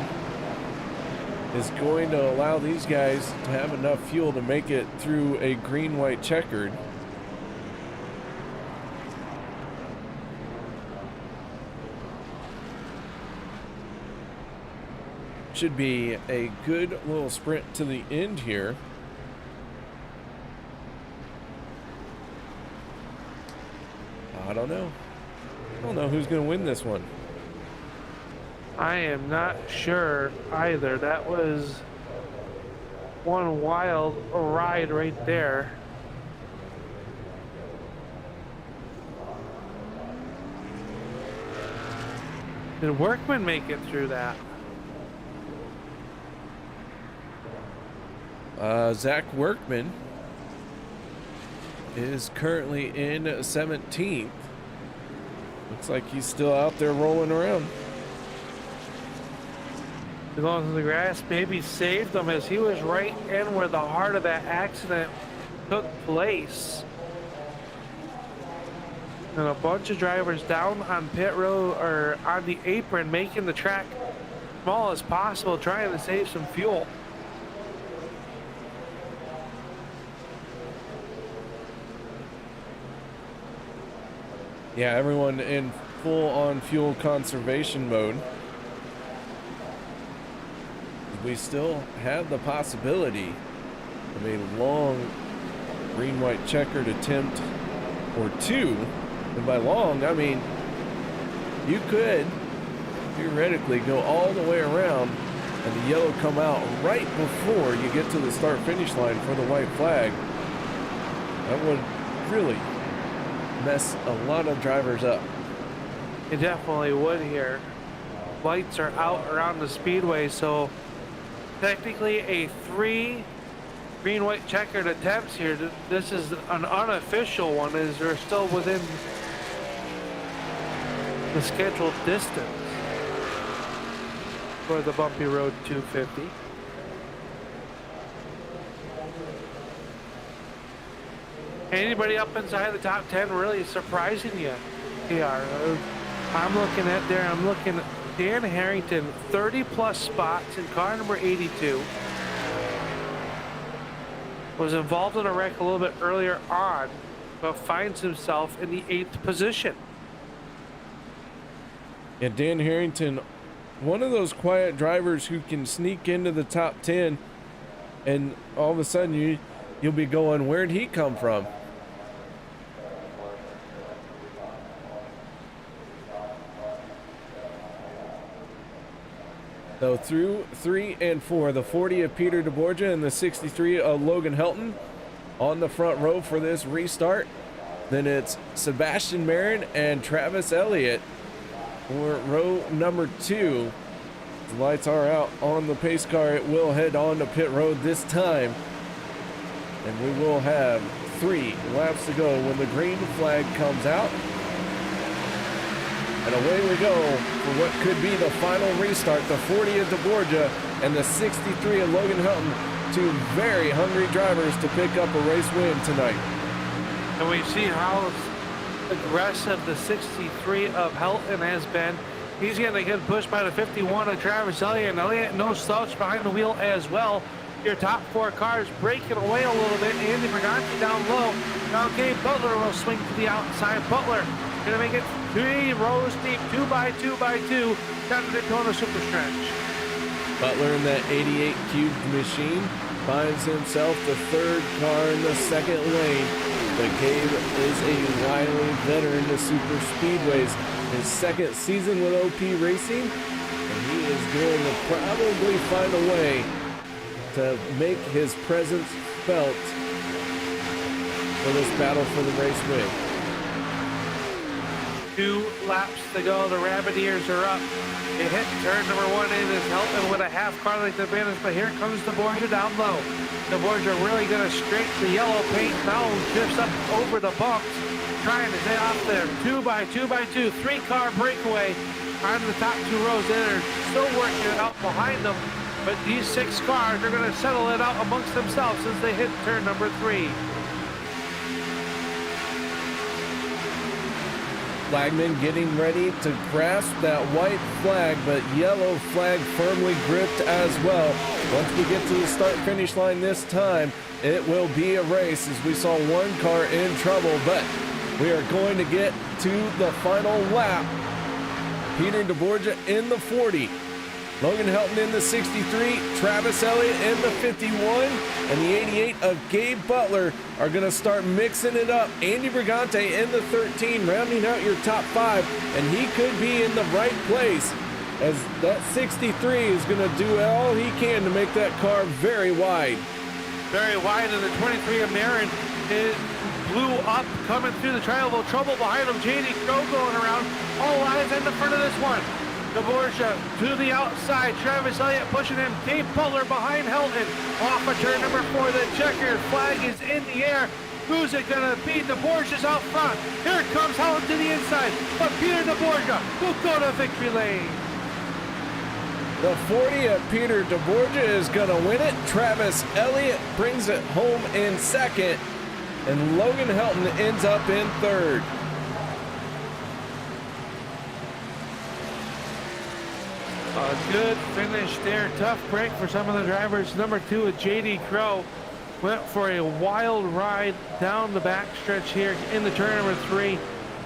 is going to allow these guys to have enough fuel to make it through a green-white checkered. Should be a good little sprint to the end here. I don't know. I don't know who's going to win this one. I am not sure either. That was one wild ride right there. Did Workman make it through that? Zach Workman is currently in 17th. Looks like he's still out there rolling around. Going to the grass maybe saved him, as he was right in where the heart of that accident took place. And a bunch of drivers down on pit road or on the apron, making the track small as possible, trying to save some fuel. Yeah, everyone in full-on fuel conservation mode. We still have the possibility of a long green-white checkered attempt or two. And by long, I mean, you could theoretically go all the way around and the yellow come out right before you get to the start-finish line for the white flag. That would really mess a lot of drivers up. It definitely would here. lights are out around the speedway, so technically a 3 green-white checkered attempts here. This is an unofficial one, as they're still within the scheduled distance for the Bumpy Road 250. Anybody up inside the top 10 really surprising you? I'm looking at Dan Harrington, 30+ spots in car number 82. Was involved in a wreck a little bit earlier on, but finds himself in the 8th position. Yeah, Dan Harrington, one of those quiet drivers who can sneak into the top 10, and all of a sudden you'll be going, where'd he come from? So through 3 and 4, the 40 of Peter DeBorgia and the 63 of Logan Helton on the front row for this restart. Then it's Sebastian Marin and Travis Elliott for row number 2. The lights are out on the pace car. It will head on to pit road this time. And we will have 3 laps to go when the green flag comes out. And away we go for what could be the final restart. The 40 of DeBorgia and the 63 of Logan Helton, 2 very hungry drivers to pick up a race win tonight. And we see how aggressive the 63 of Helton has been. He's getting a good push by the 51 of Travis Elliott, and Elliott no slouch behind the wheel as well. Your top 4 cars breaking away a little bit. Andy Briganti down low. Now Gabe Butler will swing to the outside. Butler gonna make it 3 rows deep, 2 by 2 by 2 down the Daytona super stretch. Butler in that 88 cubed machine finds himself the 3rd car in the 2nd lane. But Gabe is a wily veteran to super speedways. His 2nd season with OP Racing, and he is going to probably find a way to make his presence felt for this battle for the race win. 2 laps to go. The rabbit ears are up. They hit turn number 1 in is Helton with a half car length advantage, but here comes DeBorgia down low. DeBorgia really going to straight the yellow paint. Now drifts up over the bumps, trying to get off there. 2 by 2 by 2, 3-car breakaway on the top 2 rows. They're still working it out behind them, but these 6 cars are going to settle it out amongst themselves as they hit turn number 3. Flagman getting ready to grasp that white flag, but yellow flag firmly gripped as well. Once we get to the start-finish line this time, it will be a race, as we saw 1 car in trouble, but we are going to get to the final lap. Peter DeBorgia in the 40. Logan Helton in the 63, Travis Elliott in the 51, and the 88 of Gabe Butler are going to start mixing it up. Andy Brigante in the 13, rounding out your top 5, and he could be in the right place, as that 63 is going to do all he can to make that car very wide. Very wide, and the 23 of Marin blew up, coming through the triangle. Trouble behind him. J.D. Crow going around. All eyes in the front of this one. DeBorgia to the outside. Travis Elliott pushing him. Gabe Butler behind Helton. Off of turn number 4. The checkered flag is in the air. Who's it going to be? DeBorgia's out front. Here it comes Helton to the inside. But Peter DeBorgia will go to victory lane. The 40 of Peter DeBorgia is going to win it. Travis Elliott brings it home in 2nd. And Logan Helton ends up in 3rd. A good finish there. Tough break for some of the drivers. Number 2 with J.D. Crow went for a wild ride down the backstretch here in the turn number 3.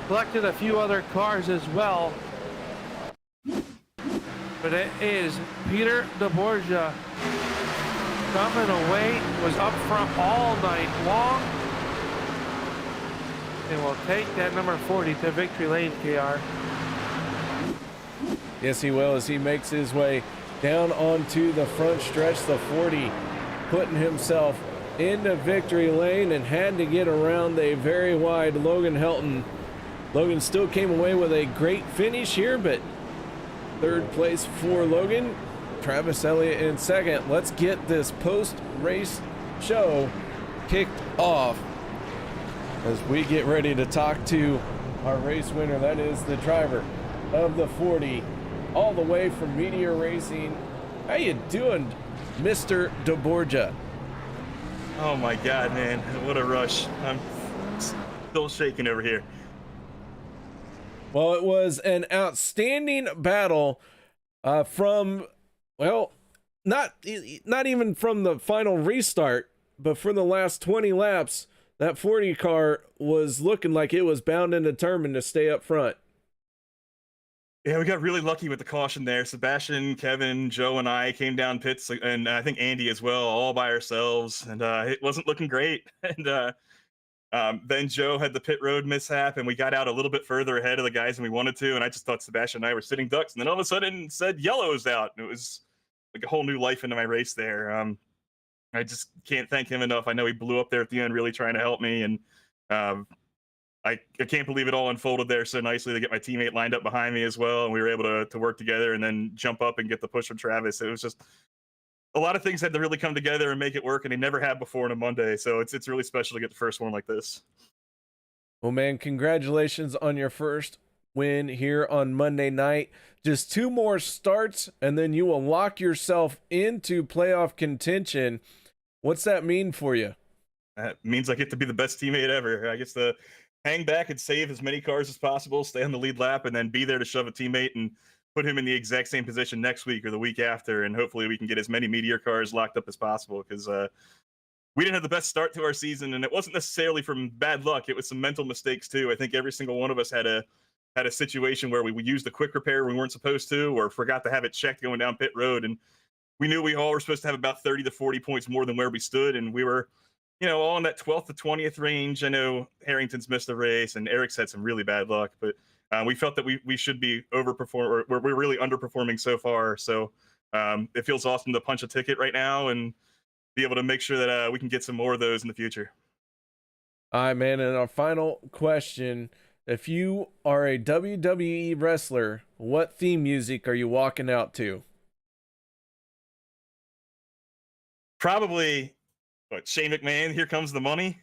Collected a few other cars as well. But it is Peter DeBorgia coming away. Was up front all night long. And will take that number 40 to victory lane, KR. Yes, he will, as he makes his way down onto the front stretch. The 40 putting himself into victory lane and had to get around a very wide Logan Helton. Logan still came away with a great finish here, but Third place for Logan, Travis Elliott in second. Let's get this post-race show kicked off as we get ready to talk to our race winner. That is the driver of the 40, all the way from Meteor Racing. How you doing, Mr. DeBorgia? Oh my God, man, what a rush. I'm still shaking over here. Well, it was an outstanding battle from, well, not even from the final restart, but from the last 20 laps. That 40 car was looking like it was bound and determined to stay up front. Yeah, we got really lucky with the caution there. Sebastian, Kevin, Joe, and I came down pits, and I think Andy as well, all by ourselves, and it wasn't looking great. And then Joe had the pit road mishap, and we got out a little bit further ahead of the guys than we wanted to, and I just thought Sebastian and I were sitting ducks, and then all of a sudden it said yellow's out, and it was like a whole new life into my race there. I just can't thank him enough. I know he blew up there at the end really trying to help me, and I can't believe it all unfolded there so nicely to get my teammate lined up behind me as well, and we were able to work together and then jump up and get the push from Travis. It was just a lot of things had to really come together and make it work, and they never had before on a Monday. So it's really special to get the first one like this. Well, man, congratulations on your first win here on Monday night. Just 2 more starts, and then you will lock yourself into playoff contention. What's that mean for you? That means I get to be the best teammate ever. I get to hang back and save as many cars as possible, stay on the lead lap, and then be there to shove a teammate and put him in the exact same position next week or the week after, and hopefully we can get as many Meteor cars locked up as possible, because we didn't have the best start to our season, and it wasn't necessarily from bad luck. It was some mental mistakes too. I think every single one of us had a situation where we used the quick repair we weren't supposed to, or forgot to have it checked going down pit road, and we knew we all were supposed to have about 30 to 40 points more than where we stood, and we were all in that 12th to 20th range. I know Harrington's missed a race, and Eric's had some really bad luck, but we felt that we should be overperforming, or we're really underperforming so far. So it feels awesome to punch a ticket right now and be able to make sure that we can get some more of those in the future. All right, man. And our final question: if you are a WWE wrestler, what theme music are you walking out to? Probably, Shane McMahon, Here Comes the Money.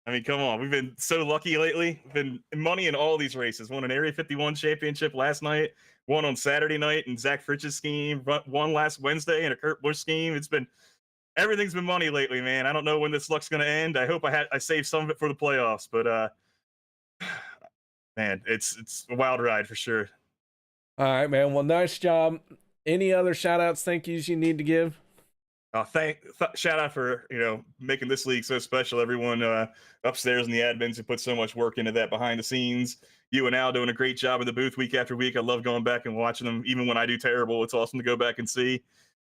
I mean, come on. We've been so lucky lately. We've been money in all these races. Won an Area 51 championship last night, won on Saturday night in Zach Fritch's scheme, won last Wednesday in a Kurt Busch scheme. Everything's been money lately, man. I don't know when this luck's going to end. I hope I saved some of it for the playoffs, but man, it's a wild ride for sure. All right, man. Well, nice job. Any other shout outs, thank yous you need to give? Shout out for making this league so special. Everyone upstairs in the admins who put so much work into that behind the scenes. You and Al doing a great job in the booth week after week. I love going back and watching them, even when I do terrible. It's awesome to go back and see.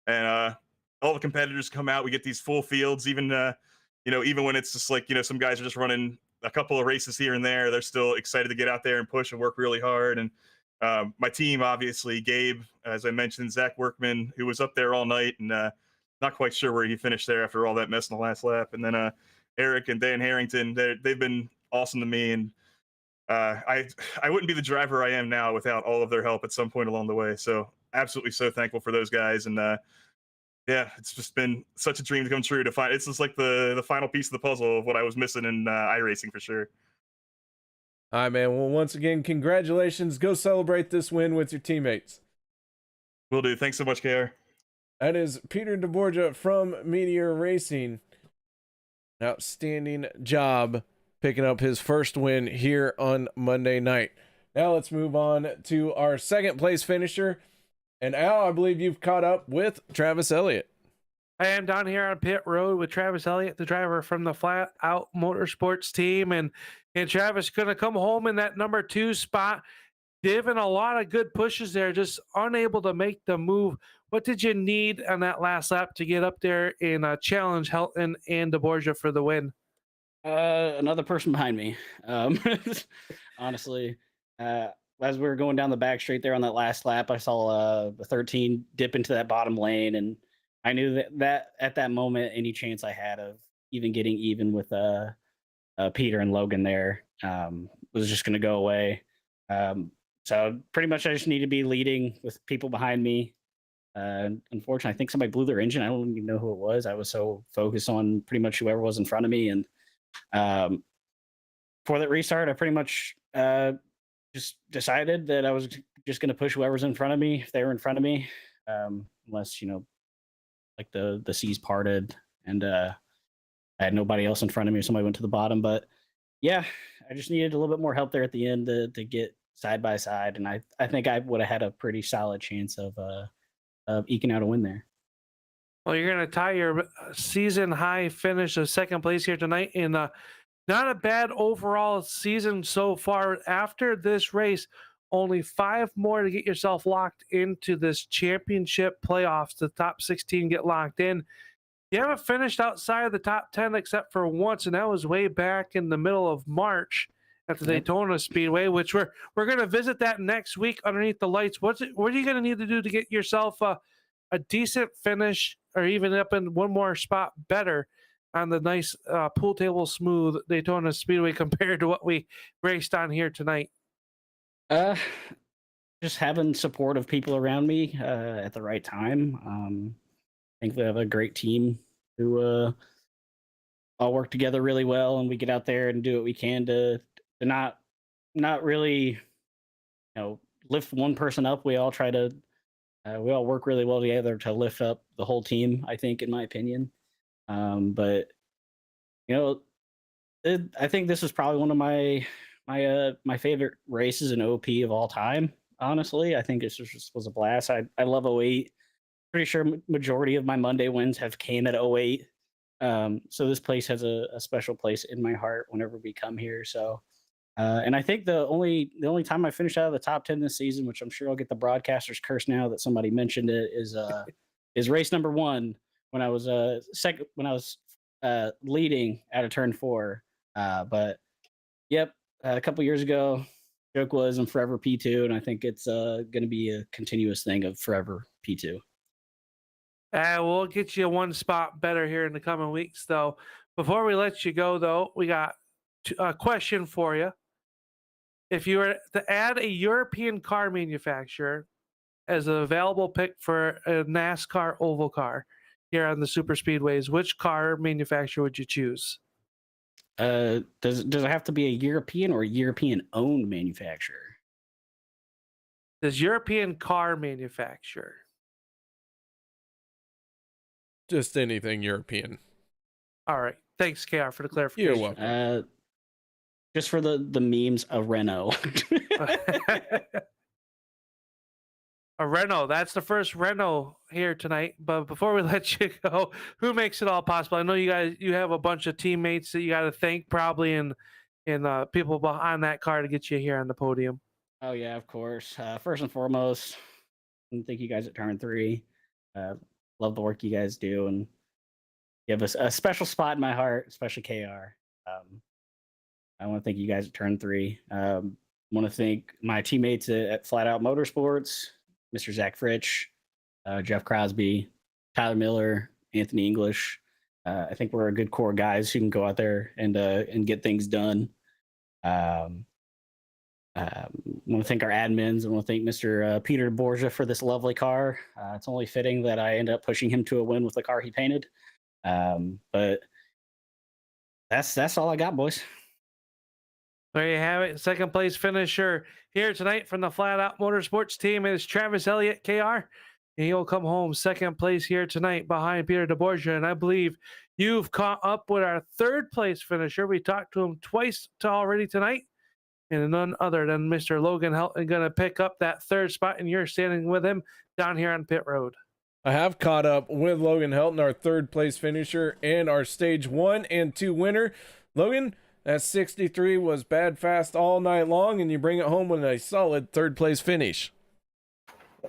And all the competitors come out. We get these full fields, even even when it's just like some guys are just running a couple of races here and there. They're still excited to get out there and push and work really hard. And my team, obviously, Gabe, as I mentioned, Zach Workman, who was up there all night, and not quite sure where he finished there after all that mess in the last lap. And then Eric and Dan Harrington, they've been awesome to me. And I wouldn't be the driver I am now without all of their help at some point along the way. So absolutely so thankful for those guys. And yeah, it's just been such a dream to come true to find. It's just like the final piece of the puzzle of what I was missing in iRacing for sure. All right, man. Well, once again, congratulations. Go celebrate this win with your teammates. Will do. Thanks so much, KR. That is Peter DeBorgia from Meteor Racing. Outstanding job picking up his first win here on Monday night. Now let's move on to our second place finisher. And Al, I believe you've caught up with Travis Elliott. I am down here on pit road with Travis Elliott, the driver from the Flat Out Motorsports team. And Travis going to come home in that number 2 spot, given a lot of good pushes there, just unable to make the move. What did you need on that last lap to get up there and challenge Helton and DeBorgia for the win? Another person behind me. Honestly, as we were going down the back straight there on that last lap, I saw the 13 dip into that bottom lane, and I knew that at that moment, any chance I had of even getting even with Peter and Logan there was just going to go away. So pretty much I just need to be leading with people behind me. Unfortunately, I think somebody blew their engine. I don't even know who it was. I was so focused on pretty much whoever was in front of me. And for that restart, I pretty much just decided that I was just going to push whoever's in front of me if they were in front of me, unless, like the seas parted and I had nobody else in front of me or somebody went to the bottom. But yeah, I just needed a little bit more help there at the end to get side by side. And I think I would have had a pretty solid chance of eking out a win there. Well, you're going to tie your season high finish of second place here tonight in not a bad overall season so far. After this race, only 5 more to get yourself locked into this championship playoffs. The top 16 get locked in. You haven't finished outside of the top 10 except for once, and that was way back in the middle of March at the Daytona Speedway, which we're going to visit that next week underneath the lights. What are you going to need to do to get yourself a decent finish, or even up in one more spot better on the nice pool table smooth Daytona Speedway compared to what we raced on here tonight? Just having supportive people around me at the right time. I think we have a great team who all work together really well, and we get out there and do what we can to not really, lift one person up. We all try to we all work really well together to lift up the whole team, I think, in my opinion. But I think this is probably one of my favorite races in OP of all time. Honestly, I think it just was a blast. I love 08. Pretty sure majority of my Monday wins have came at 08. So this place has a special place in my heart whenever we come here. So, and I think the only time I finished out of the top 10 this season, which I'm sure I'll get the broadcaster's curse now that somebody mentioned it, is race number 1 when I was leading out of turn 4. But yep, a couple years ago, joke was I'm forever P2, and I think it's going to be a continuous thing of forever P2. We'll get you one spot better here in the coming weeks, though. Before we let you go, though, we got a question for you. If you were to add a European car manufacturer as an available pick for a NASCAR oval car here on the super speedways, which car manufacturer would you choose? Does it have to be a European or European-owned manufacturer? Does European car manufacturer? Just anything European. All right. Thanks, KR, for the clarification. You're welcome. Just for the memes, a Renault. A Renault. That's the first Renault here tonight. But before we let you go, who makes it all possible? I know you have a bunch of teammates that you got to thank probably, and people behind that car to get you here on the podium. Oh yeah, of course. First and foremost, thank you guys at Turn 3. Love the work you guys do, and you have a special spot in my heart, especially KR. I want to thank you guys at Turn 3. I want to thank my teammates at Flat Out Motorsports, Mr. Zach Fritsch, Jeff Crosby, Tyler Miller, Anthony English. I think we're a good core of guys who can go out there and get things done. I want to thank our admins. I want to thank Mr. Peter Borgia for this lovely car. It's only fitting that I end up pushing him to a win with the car he painted. But that's all I got, boys. There you have it. Second place finisher here tonight from the Flat Out Motorsports team is Travis Elliott, KR. And he'll come home second place here tonight behind Peter DeBorgia. And I believe you've caught up with our third place finisher. We talked to him twice already tonight. And none other than Mr. Logan Helton going to pick up that third spot. And you're standing with him down here on pit road. I have caught up with Logan Helton, our third place finisher and our stage 1 and 2 winner. Logan, that 63 was bad fast all night long, and you bring it home with a solid third place finish.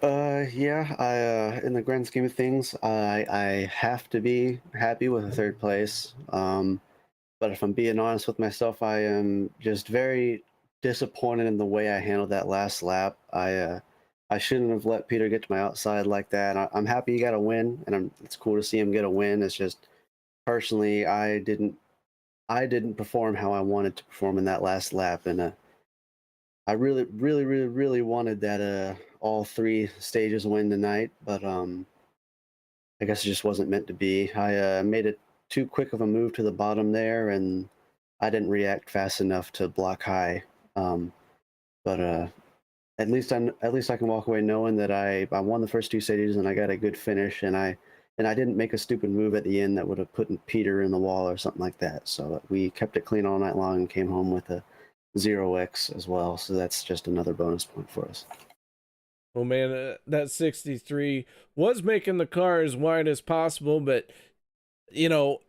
Yeah, in the grand scheme of things, I have to be happy with a third place. But if I'm being honest with myself, I am just very disappointed in the way I handled that last lap. I shouldn't have let Peter get to my outside like that. I'm happy he got a win, and it's cool to see him get a win. It's just personally, I didn't perform how I wanted to perform in that last lap, and I really wanted that all 3 stages win tonight, but I guess it just wasn't meant to be. I made it too quick of a move to the bottom there, and I didn't react fast enough to block high. But at least I can walk away knowing that I won the first 2 stages and I got a good finish, and I didn't make a stupid move at the end that would have put Peter in the wall or something like that. So we kept it clean all night long and came home with a 0x as well. So that's just another bonus point for us. Well, man, that 63 was making the car as wide as possible, but you know,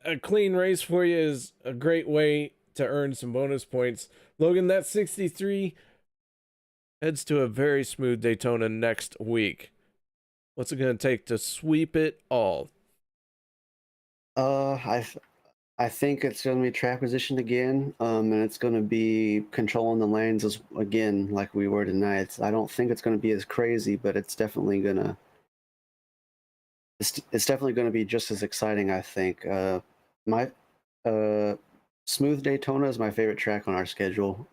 a clean race for you is a great way to earn some bonus points. Logan, that 63 heads to a very smooth Daytona next week. What's it going to take to sweep it all? I think it's going to be track position again, and it's going to be controlling the lanes again like we were tonight. I don't think it's going to be as crazy, but it's definitely going to be just as exciting, I think. My smooth Daytona is my favorite track on our schedule.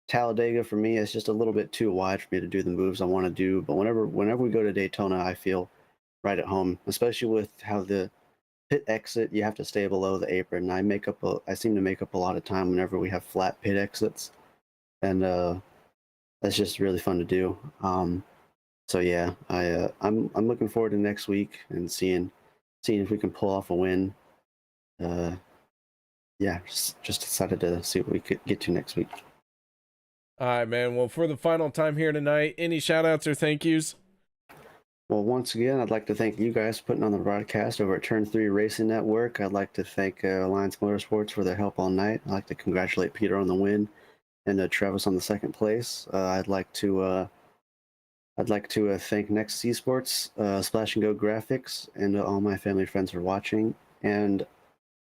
Talladega for me is just a little bit too wide for me to do the moves I want to do. But whenever we go to Daytona, I feel right at home, especially with how the pit exit, you have to stay below the apron. I seem to make up a lot of time whenever we have flat pit exits, and that's just really fun to do. So yeah, I'm looking forward to next week and seeing if we can pull off a win. Yeah, just excited to see what we could get to next week. All right, man. Well, for the final time here tonight, any shout outs or thank yous? Well, once again, I'd like to thank you guys for putting on the broadcast over at Turn 3 Racing Network. I'd like to thank Alliance Motorsports for their help all night. I'd like to congratulate Peter on the win and Travis on the 2nd place. I'd like to thank Next Esports, Splash and Go Graphics, and all my family and friends for watching. And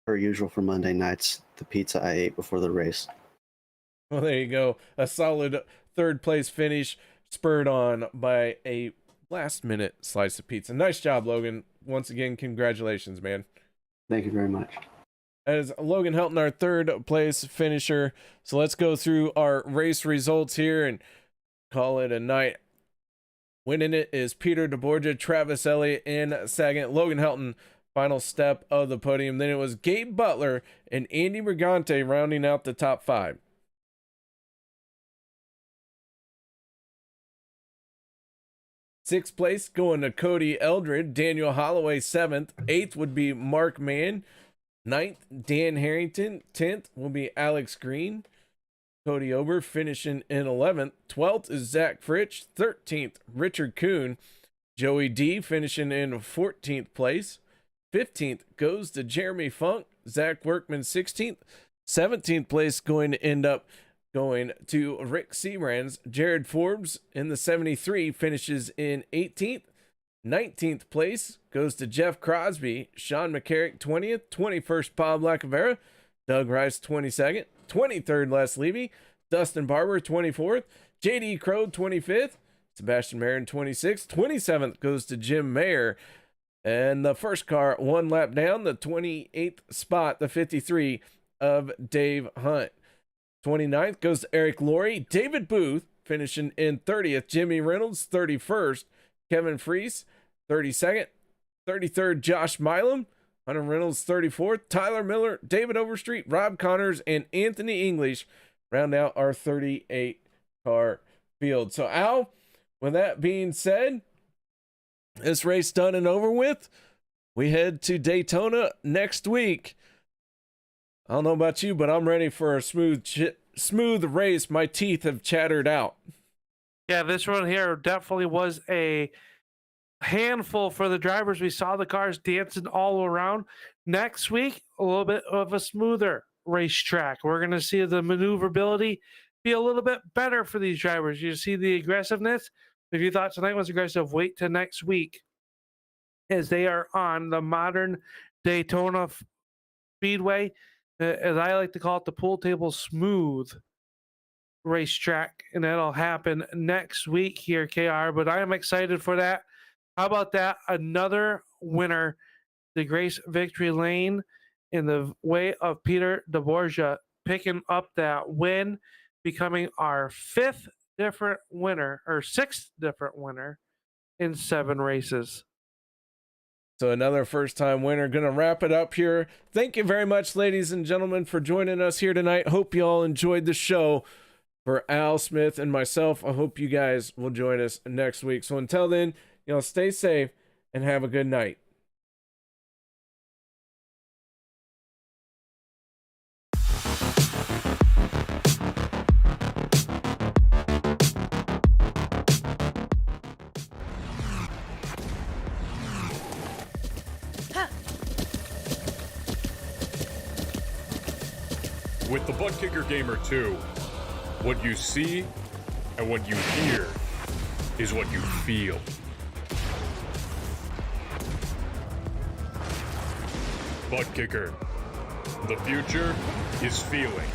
per usual for Monday nights, the pizza I ate before the race. Well, there you go. A solid 3rd place finish, spurred on by a last-minute slice of pizza. Nice job, Logan. Once again, congratulations, man. Thank you very much. That is Logan Helton, our 3rd place finisher. So let's go through our race results here and call it a night. Winning it is Peter DeBorgia, Travis Elliott in 2nd, Logan Helton, final step of the podium. Then it was Gabe Butler and Andy Brigante rounding out the top 5. Sixth place going to Cody Eldred, Daniel Holloway 7th, 8th would be Mark Mann, 9th Dan Harrington, 10th will be Alex Green, Cody Ober finishing in 11th, 12th is Zach Fritsch, 13th Richard Kuhn, Joey D finishing in 14th place, 15th goes to Jeremy Funk, Zach Workman 16th, 17th place going to end up going to Rick Seabrands. Jared Forbes in the 73 finishes in 18th. 19th place goes to Jeff Crosby. Sean McCarrick 20th. 21st Bob Lacavera. Doug Rice 22nd. 23rd Les Levy. Dustin Barber 24th. JD Crow 25th. Sebastian Marin 26th. 27th goes to Jim Mayer. And the first car 1 lap down, the 28th spot, the 53 of Dave Hunt. 29th goes to Eric Laurie. David Booth finishing in 30th. Jimmy Reynolds 31st. Kevin Freese 32nd. 33rd Josh Milam. Hunter Reynolds 34th. Tyler Miller, David Overstreet, Rob Connors, and Anthony English round out our 38 car field. So Al, with that being said, this race done and over with, we head to Daytona next week. I don't know about you, but I'm ready for a smooth race. My teeth have chattered out. Yeah, this one here definitely was a handful for the drivers. We saw the cars dancing all around. Next week, a little bit of a smoother racetrack. We're going to see the maneuverability be a little bit better for these drivers. You see the aggressiveness. If you thought tonight was aggressive, wait till next week as they are on the modern Daytona Speedway. As I like to call it, the pool table smooth racetrack, and that'll happen next week here, KR. But I am excited for that. How about that? Another winner, the Grace Victory Lane, in the way of Peter DeBorgia picking up that win. becoming our sixth different winner in 7 races. So another first-time winner. Gonna wrap it up here. Thank you very much, ladies and gentlemen, for joining us here tonight. Hope you all enjoyed the show. For Al Smith and myself, I hope you guys will join us next week. So until then, stay safe and have a good night. With the Butt Kicker Gamer 2, what you see and what you hear is what you feel. Butt Kicker. The future is feeling.